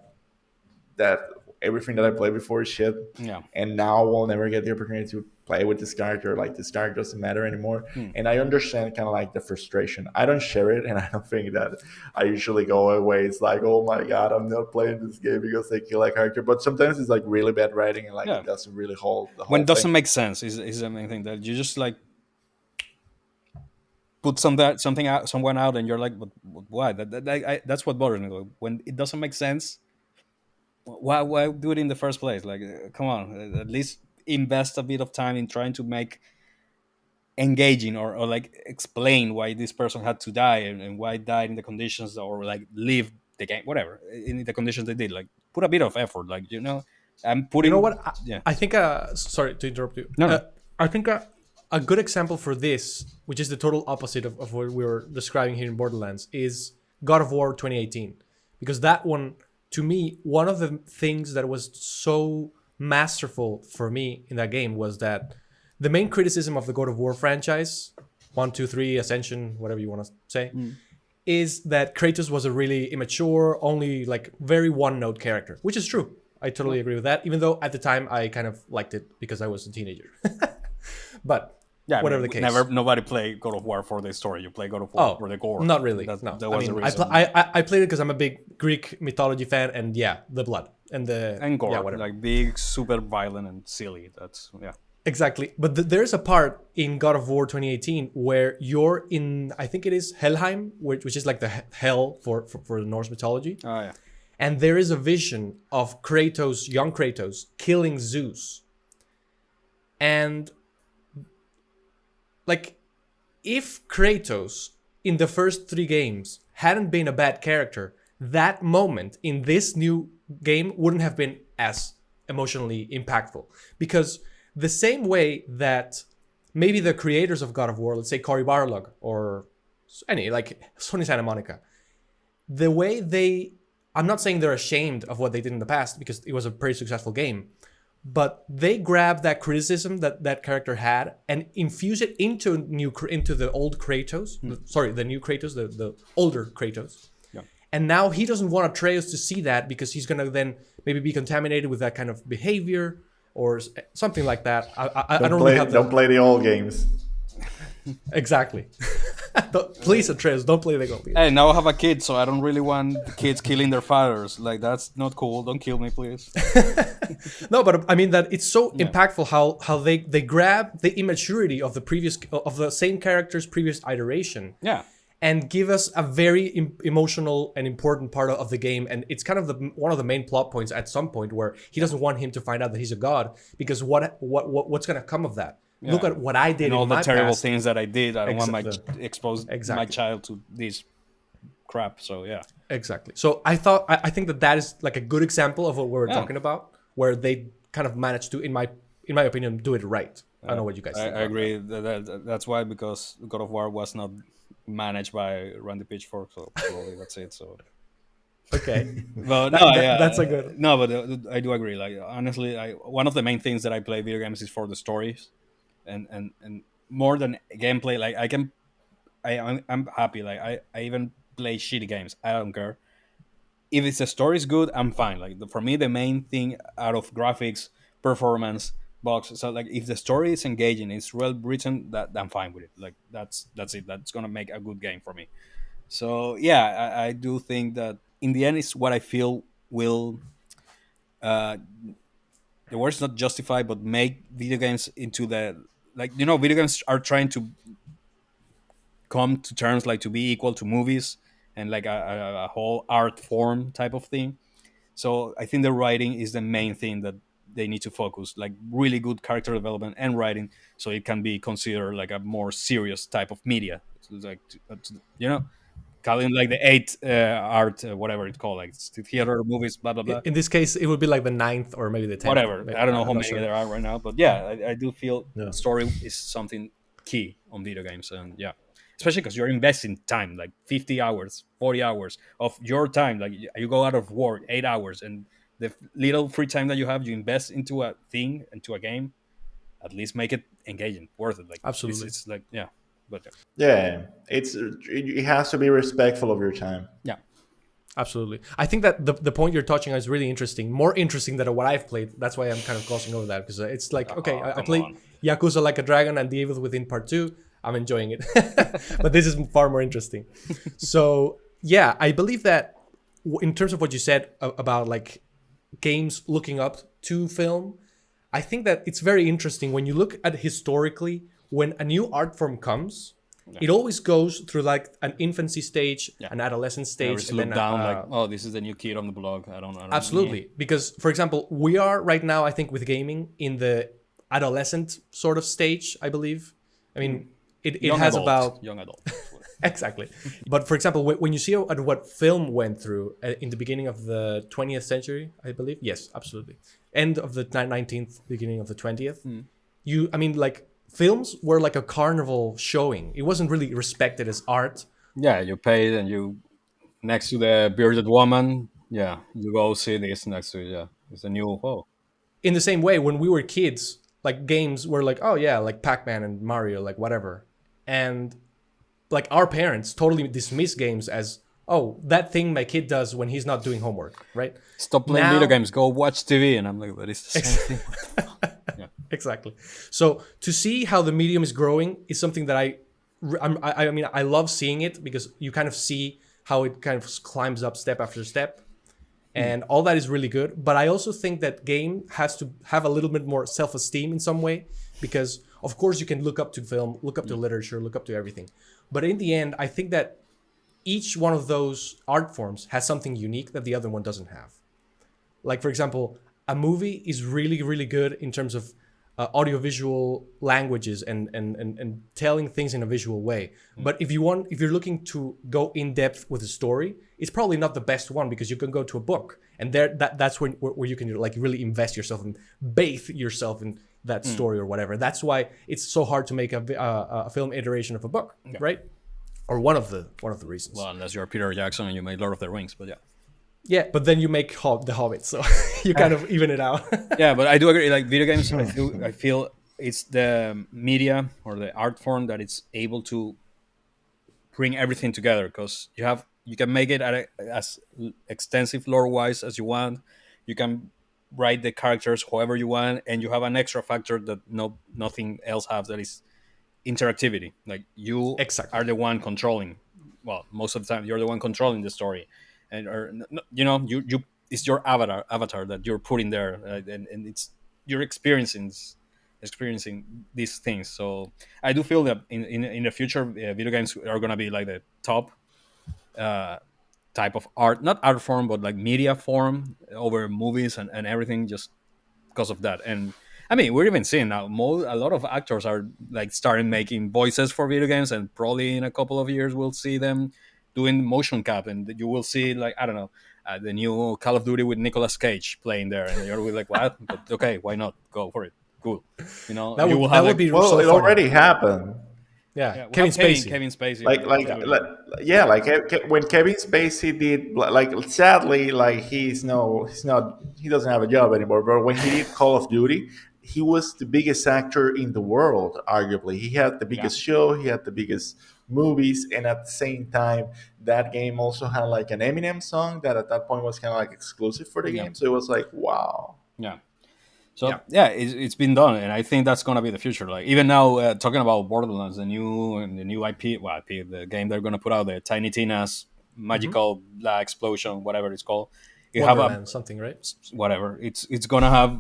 everything that I played before is shit, Yeah. and now we'll never get the opportunity to play with this character. Like this character doesn't matter anymore. And I understand kind of like the frustration. I don't share it, and I don't think that I usually go away. It's like, oh my god, I'm not playing this game because they kill a character. But sometimes it's like really bad writing, and like Yeah. it doesn't really hold the whole When it doesn't thing. make sense is the main thing, that you just like put something out, someone out, and you're like, but why? That's what bothers me. Like, when it doesn't make sense, why do it in the first place? Like, come on, at least invest a bit of time in trying to make engaging, or like explain why this person had to die, and why died in the conditions, or like leave the game, whatever, in the conditions they did. Like, put a bit of effort, like, I'm You know putting. what? Yeah. I think. Sorry to interrupt you. No, no. I think a good example for this, which is the total opposite of what we were describing here in Borderlands, is God of War 2018, because that one, to me, one of the things that was so masterful for me in that game was that the main criticism of the God of War franchise, 1, 2, 3, Ascension, whatever you want to say, is that Kratos was a really immature, only like very one-note character, which is true. I totally agree with that, even though at the time I kind of liked it because I was a teenager. But Yeah, whatever the case. Nobody played God of War for the story. You play God of War for the gore. Not really. That No, was I the mean, reason. I played it because I'm a big Greek mythology fan, and yeah, the blood and the And gore, yeah, whatever. like big, super violent and silly. That's Exactly. But there's a part in God of War 2018 where you're in, I think it is Helheim, which is like the hell for the Norse mythology. Oh yeah. And there is a vision of Kratos, young Kratos, killing Zeus. And like, if Kratos in the first 3 games hadn't been a bad character, that moment in this new game wouldn't have been as emotionally impactful. Because the same way that maybe the creators of God of War, let's say Cory Barlog or any, like Sony Santa Monica, the way I'm not saying they're ashamed of what they did in the past because it was a pretty successful game, but they grabbed that criticism that character had and infuse it into the old Kratos, the new Kratos, the older Kratos. Yeah. And now he doesn't want Atreus to see that because he's gonna then maybe be contaminated with that kind of behavior or something like that. I don't really have Don't play the old games. Exactly. Please, Atreus, don't play the goal. Hey, now I have a kid, so I don't really want the kids killing their fathers. Like, that's not cool. Don't kill me, please. No, but I mean that it's so impactful how they grab the immaturity of the same character's previous iteration. Yeah. And give us a very emotional and important part of the game, and it's kind of one of the main plot points at some point where he doesn't want him to find out that he's a god, because what's gonna come of that? Yeah. Look at what I did and all in the my terrible past. things that I did. I don't want my expose my child to this crap. So yeah, exactly. So I think that is like a good example of what we're talking about, where they kind of managed to, in my opinion, do it right. I don't know what you guys think. I agree. That's why, because God of War was not managed by Randy Pitchfork, so probably that's it. So okay, but that's a good. No, but I do agree. Like, honestly, one of the main things that I play video games is for the stories, and more than gameplay. Like, I'm happy. Like, I even play shitty games. I don't care if it's the story is good. I'm fine. Like, for me, the main thing out of graphics, performance, box. So like, if the story is engaging, it's well written, that I'm fine with it. Like, that's it. That's gonna make a good game for me. So yeah, I do think that in the end, it's what I feel will uh, the word's not justify, but make video games into the, like, video games are trying to come to terms, like, to be equal to movies and like a whole art form type of thing. So I think the writing is the main thing that they need to focus, like really good character development and writing, so it can be considered like a more serious type of media. So it's like, calling like the eight art, whatever it's called, like it's the theater, movies, blah blah blah, In this case, it would be like the ninth or maybe the 10th. whatever. I don't know how I'm not many sure. there are right now, but yeah, I do feel Yeah. story is something key on video games, and yeah, especially because you're investing time, like 50 hours, 40 hours of your time. Like you go out of work 8 hours, and the little free time that you have, you invest into a thing, into a game. At least make it engaging, worth it. Like Absolutely. it's like, yeah, but Yeah, it has to be respectful of your time. yeah. Absolutely. I think that the point you're touching on is really interesting, more interesting than what I've played. That's why I'm kind of glossing over that, because it's like, okay, I come played on. Yakuza Like a Dragon and The Evil Within Part 2. I'm enjoying it. But this is far more interesting. So, yeah, I believe that in terms of what you said about like games looking up to film, I think that it's very interesting when you look at historically, when a new art form comes, it always goes through like an infancy stage, an adolescent They stage, always and look then down, like, oh, this is the new kid on the block. I don't. absolutely. Because, for example, we are right now, I think, with gaming in the adolescent sort of stage, I believe. I mean, it Young has adult, about... young adult. Exactly. But, for example, when you see at what film went through in the beginning of the 20th century, I believe. Yes, absolutely. End of the 19th, beginning of the 20th. I mean, like, films were like a carnival showing. It wasn't really respected as art. Yeah, you paid and you next to the bearded woman. Yeah, you go see this next to it. Yeah, it's a new. Oh, In the same way, when we were kids, like, games were like, oh yeah, like Pac-Man and Mario, like whatever. And like our parents totally dismiss games as, oh, that thing my kid does when he's not doing homework, right? stop playing Now- video games. Go watch TV. And I'm like, but it's the same thing. Exactly. So to see how the medium is growing is something that I mean, I love seeing it, because you kind of see how it kind of climbs up step after step, and all that is really good. But I also think that game has to have a little bit more self-esteem in some way, because of course you can look up to film, look up to literature, look up to everything. But in the end, I think that each one of those art forms has something unique that the other one doesn't have. Like, for example, a movie is really, really good in terms of audiovisual languages and telling things in a visual way. But if you're looking to go in depth with a story, it's probably not the best one, because you can go to a book, and that's where you can like really invest yourself and bathe yourself in that story or whatever. That's why it's so hard to make a film iteration of a book, right? Or one of the reasons. Well, unless you're Peter Jackson and you made Lord of the Rings, but yeah. Yeah, but then you make The Hobbit, so you kind of even it out. Yeah, but I do agree. Like video games, I feel it's the media or the art form that it's able to bring everything together, because you can make it as extensive lore wise as you want. You can write the characters however you want, and you have an extra factor that nothing else has, that is interactivity. Like you Exactly. are the one controlling. Well, most of the time you're the one controlling the story, and you it's your avatar that you're putting there, and it's you're experiencing these things. So I do feel that in the future, video games are gonna be like the top type of art, not art form, but like media form over movies and everything, just because of that. And I mean, we're even seeing now a lot of actors are like starting making voices for video games, and probably in a couple of years we'll see them doing motion cap, and you will see, like, I don't know, the new Call of Duty with Nicolas Cage playing there, and you're like, what? But okay, why not? Go for it. Cool. That you would, will that have, would like, be Well, so it funny. already happened. Yeah, yeah, Kevin Spacey. Kevin Spacey. When Kevin Spacey did, like, sadly, like he doesn't have a job anymore, but when he did Call of Duty, he was the biggest actor in the world, arguably. He had the biggest show, he had the biggest movies, and at the same time, that game also had like an Eminem song that at that point was kind of like exclusive for the game. So it was like, wow. Yeah. So yeah, it's been done, and I think that's gonna be the future. Like even now, talking about Borderlands, the new IP, the game they're gonna put out, the Tiny Tina's magical black explosion, whatever it's called. you have a Borderlands, something, right? whatever. It's gonna have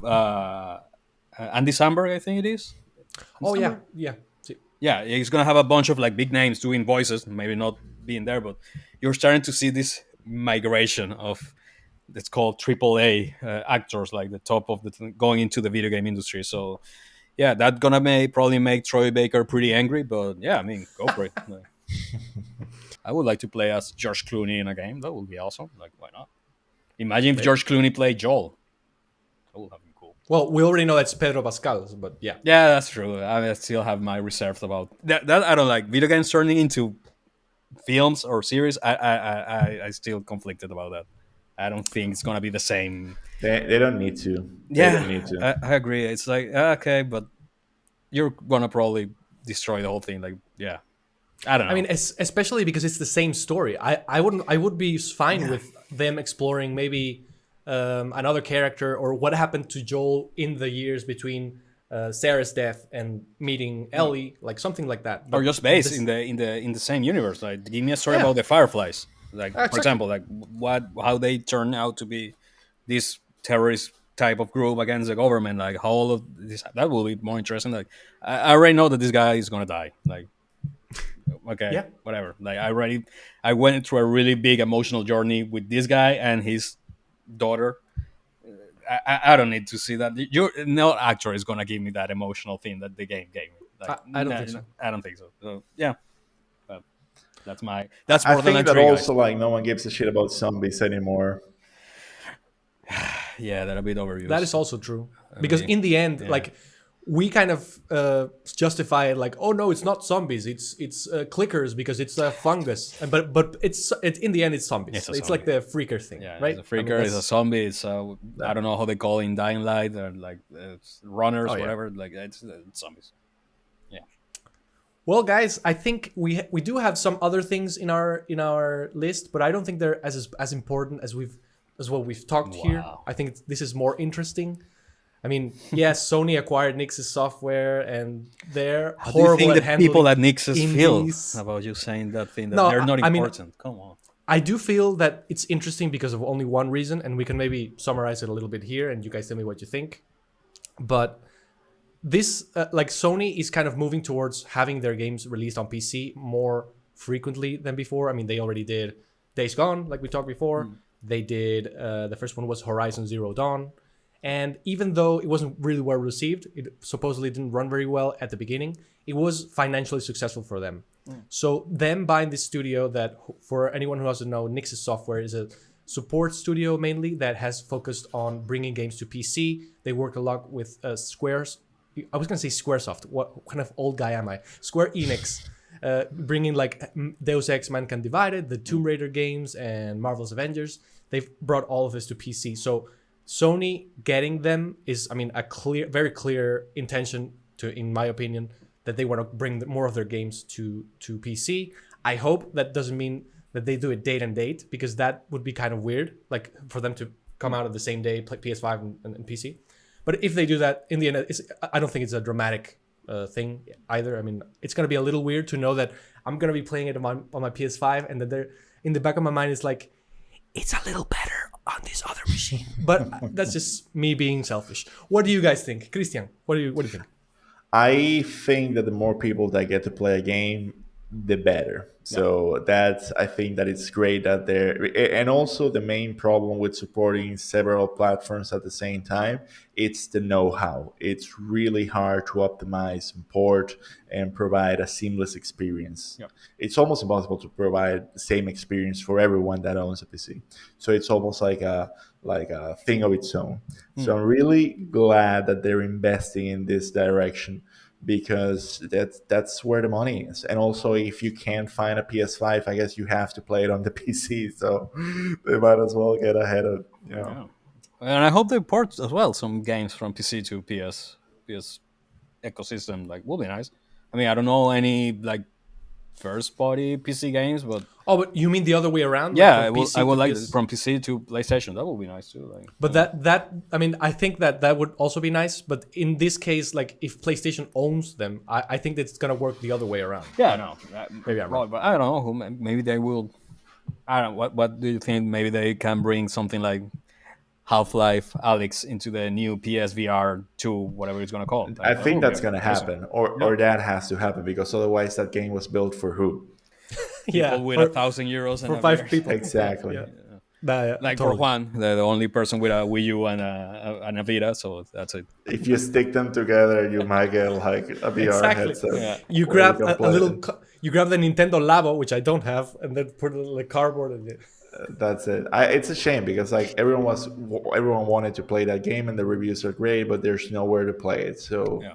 Andy Samberg, I think it is. Andy Oh yeah, Samberg? yeah. See, Yeah, he's gonna have a bunch of like big names doing voices, maybe not being there, but you're starting to see this migration of it's called AAA actors, like the top of going into the video game industry. So yeah, that's gonna probably make Troy Baker pretty angry, but yeah, I mean, go for it. Like, I would like to play as George Clooney in a game. That would be awesome. Like, why not? Imagine if George Clooney played Joel. That would have been cool. well, we already know that's Pedro Pascal, but yeah. Yeah, that's true. I still have my reserves about that. I don't like video games turning into films or series. I still conflicted about that. I don't think it's gonna be the same. They don't need to. They Yeah, don't need to. I agree. It's like okay, but you're gonna probably destroy the whole thing. Like, yeah, I don't know. I mean, especially because it's the same story. I would be fine with them exploring maybe another character or what happened to Joel in the years between Sarah's death and meeting Ellie, like something like that. or But just based this- in the same universe. Like, give me a story Yeah. about the Fireflies. Like, for Exactly. example, like how they turn out to be this terrorist type of group against the government. Like, how all of this that will be more interesting. Like, I already know that this guy is gonna die. Like, okay, Yeah. whatever. Like, I went through a really big emotional journey with this guy and his daughter. I don't need to see that. No actor is gonna give me that emotional thing that the game gave me. Like, I don't think so. I don't think so. So yeah, but that's I Borderlands think that 3, also guys. like no one gives a shit about zombies anymore. Yeah, that a bit overused. that is also true because mean, in the end, like we kind of justify it like, oh no, it's not zombies, it's clickers because it's a fungus, but it's in the end it's zombies. It's a It's like the freaker thing, Yeah, right? it's a freaker, it's a zombie, it's a, I don't know how they call it in Dying Light, or like it's runners, Oh, yeah. whatever. Like it's zombies. Well, guys, I think we do have some other things in our list, but I don't think they're as important as what we've talked here. Wow. I think this is more interesting. I mean, yes, Sony acquired Nix's software, and they're How do you horrible think at the handling people at Nix's feel indies. about you saying that thing that No, they're not I mean- important? Come on. I do feel that it's interesting because of only one reason, and we can maybe summarize it a little bit here, and you guys tell me what you think. But this, like Sony is kind of moving towards having their games released on PC more frequently than before. I mean, they already did Days Gone, like we talked before. They did, the first one was Horizon Zero Dawn. And even though it wasn't really well received, it supposedly didn't run very well at the beginning, it was financially successful for them. So them buying this studio that, for anyone who doesn't know, Nix's software is a support studio mainly that has focused on bringing games to PC. They work a lot with Squares. I was going to say Squaresoft. What kind of old guy am I? Square Enix. Bringing like Deus Ex Mankind Divided, the Tomb Raider games, and Marvel's Avengers. They've brought all of this to PC. So Sony getting them is, I mean, a very clear intention to, in my opinion, that they want to bring more of their games to PC. I hope that doesn't mean that they do it date and date, because that would be kind of weird, like for them to come out of the same day, play PS5 and PC. But if they do that, in the end, I don't think it's a dramatic thing either. I mean, it's going to be a little weird to know that I'm going to be playing it on my PS5, and that they're in the back of my mind is like, it's a little better on this other machine. But that's just me being selfish. What do you guys think? Cristian, what do you think? I think that the more people that get to play a game, the better. So I think that it's great that and also the main problem with supporting several platforms at the same time, it's the know-how. It's really hard to optimize and port and provide a seamless experience. Yep. It's almost impossible to provide the same experience for everyone that owns a PC. So it's almost like a thing of its own. So I'm really glad that they're investing in this direction, because that's where the money is. And also, if you can't find a PS5, I guess you have to play it on the PC. So they might as well get ahead of, Yeah. And I hope they port as well some games from PC to PS ecosystem. Like, will be nice. I mean, I don't know any like first party PC games, but Oh, but you mean the other way around? yeah, Like from PC I would to like PS? from PC to PlayStation. That would be nice too. Like, But that I mean, I think that would also be nice. But in this case, like if PlayStation owns them, I think that's gonna work the other way around. yeah, no, Maybe I'm wrong. but I don't know. Maybe they will. I don't know. What do you think? Maybe they can bring something like Half-Life Alex into the new PSVR 2, whatever it's gonna call. I Like, that think would be that's going to amazing. happen, or that has to happen, because otherwise that game was built for who? People with €1,000 and for a 5 VR. people. Exactly. Yeah. Yeah, Like totally. for Juan, the only person with a Wii U and a Vita, so that's it. If you stick them together, you might get like a VR Exactly. headset. Yeah. You where grab can a play little, it. you grab the Nintendo Labo, which I don't have, and then put it in the cardboard and it. That's it. It's a shame because like everyone wanted to play that game and the reviews are great, but there's nowhere to play it. So Yeah.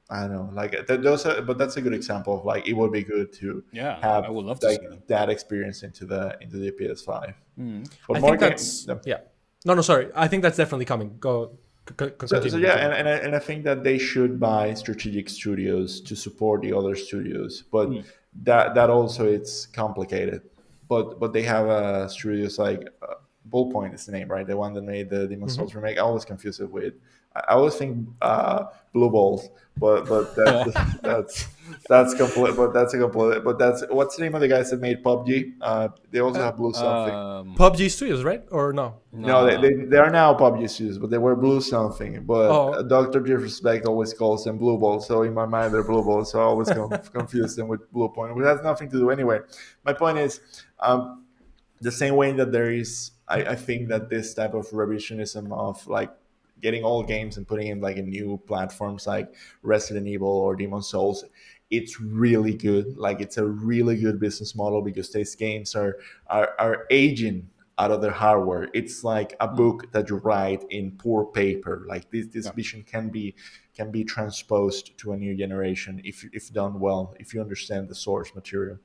I don't know, like but that's a good example of like it would be good to Yeah, have I would love to see like that experience into the PS5. But I more think that's games. yeah. No, sorry. I think that's definitely coming. Go. So Continue. yeah, and I think that they should buy strategic studios to support the other studios, but that also it's complicated. But they have studios like Bullpoint is the name, right? The one that made the Demon Souls remake. I always confuse it with. I always think Blue Balls, but that's complete. But that's a complete. But that's what's the name of the guys that made PUBG? They also have Blue something. PUBG Studios, right? Or no? No, they are now PUBG studios, but they were Blue something. But Oh. Dr. Disrespect always calls them Blue Balls, so in my mind they're Blue Balls. So I always confuse them with Blue Point, which has nothing to do anyway. My point is, the same way that there is, I think that this type of revisionism of like getting old games and putting in like in new platforms like Resident Evil or Demon Souls, it's really good. Like it's a really good business model because these games are aging out of their hardware. It's like a book that you write in poor paper. Like this vision can be transposed to a new generation if done well, if you understand the source material.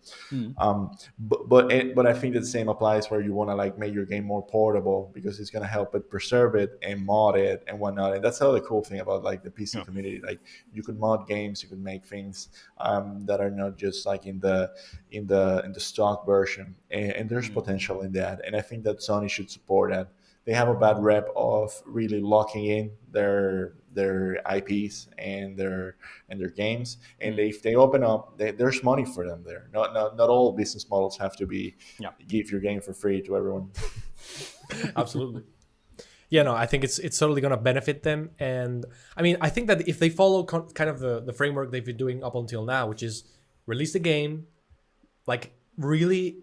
But I think the same applies where you want to like make your game more portable because it's going to help it preserve it and mod it and whatnot. And that's the other cool thing about like the PC community. Like you could mod games, you could make things that are not just like in the stock version, and there's potential in that. And I think that Sony should support that. They have a bad rep of really locking in their IPs and their games, and if they open up, there's money for them there. Not all business models have to be give your game for free to everyone. Absolutely. Yeah, no, I think it's totally gonna benefit them, and I mean, I think that if they follow kind of the framework they've been doing up until now, which is release the game, like really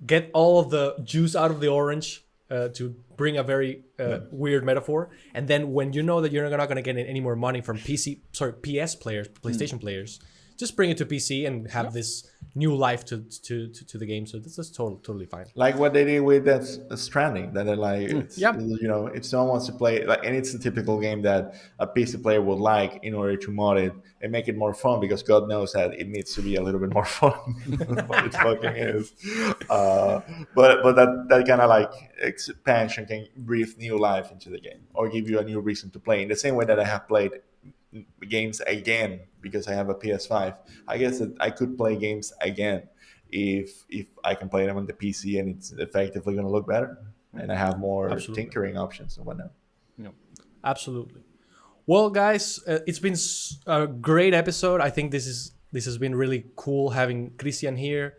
get all of the juice out of the orange. To bring a very weird metaphor, and then when you know that you're not going to get any more money from PS players, PlayStation players, just bring it to PC and have this new life to the game. So this is totally fine. Like what they did with that Stranding, that they're like, you know, if someone wants to play it, like, and it's a typical game that a PC player would like in order to mod it and make it more fun, because God knows that it needs to be a little bit more fun than what it fucking is. But that kind of like expansion can breathe new life into the game or give you a new reason to play. In the same way that I have played games again because I have a PS5. I guess that I could play games again if I can play them on the PC and it's effectively going to look better and I have more tinkering options and whatnot. Yeah. Absolutely. Well, guys, it's been a great episode. I think this has been really cool having Cristian here.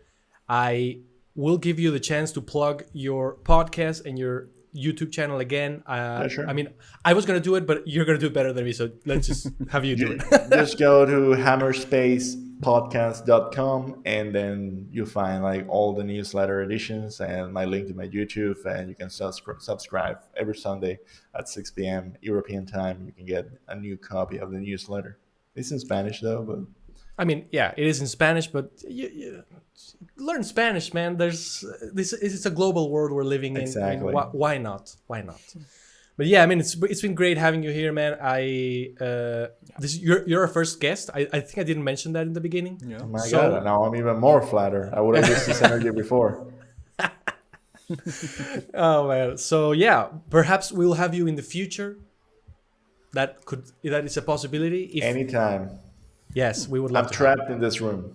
I will give you the chance to plug your podcast and your YouTube channel again. Sure. I mean, I was going to do it, but you're going to do it better than me. So let's just have you do it. Just go to hammerspacepodcast.com and then you'll find like all the newsletter editions and my link to my YouTube, and you can subscribe every Sunday at 6 p.m. European time. You can get a new copy of the newsletter. It's in Spanish though, but I mean, yeah, it is in Spanish, but you learn Spanish, man. It's a global world we're living in. Exactly. I mean, why not? Why not? But yeah, I mean, it's been great having you here, man. You're our first guest. I think I didn't mention that in the beginning. Yeah. oh my God, now I'm even more flattered. I would have used this energy before. Oh man. So yeah, perhaps we'll have you in the future. That is a possibility. Anytime. Yes, we would love I'm to. trapped in this room.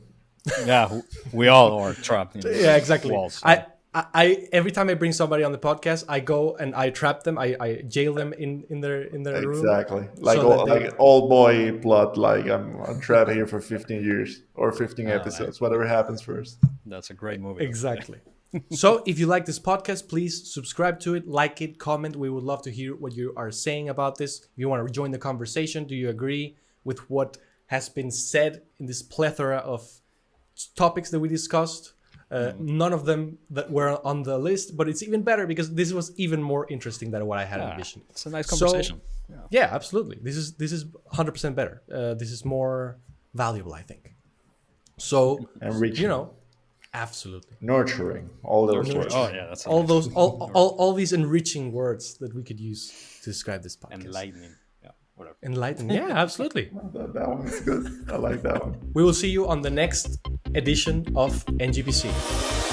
Yeah, we all are trapped in Yeah, exactly. walls. I every time I bring somebody on the podcast, I go and I trap them. I jail them in their room. Exactly. Like So old boy plot. Like I'm trapped here for 15 years or 15 episodes. Whatever happens first. That's a great movie. Exactly. So if you like this podcast, please subscribe to it, like it, comment. We would love to hear what you are saying about this. If you want to join the conversation, do you agree with what has been said in this plethora of topics that we discussed? None of them that were on the list, but it's even better because this was even more interesting than what I had envisioned. It's a nice conversation. Yeah, absolutely. This is 100% better. This is more valuable, I think. So, Enriching. Absolutely. Nurturing. All those words. Oh yeah, that's all these enriching words that we could use to describe this podcast. enlightening. Yeah, whatever. Enlightening. Yeah, absolutely. That one's good. I like that one. We will see you on the next edition of NGPC.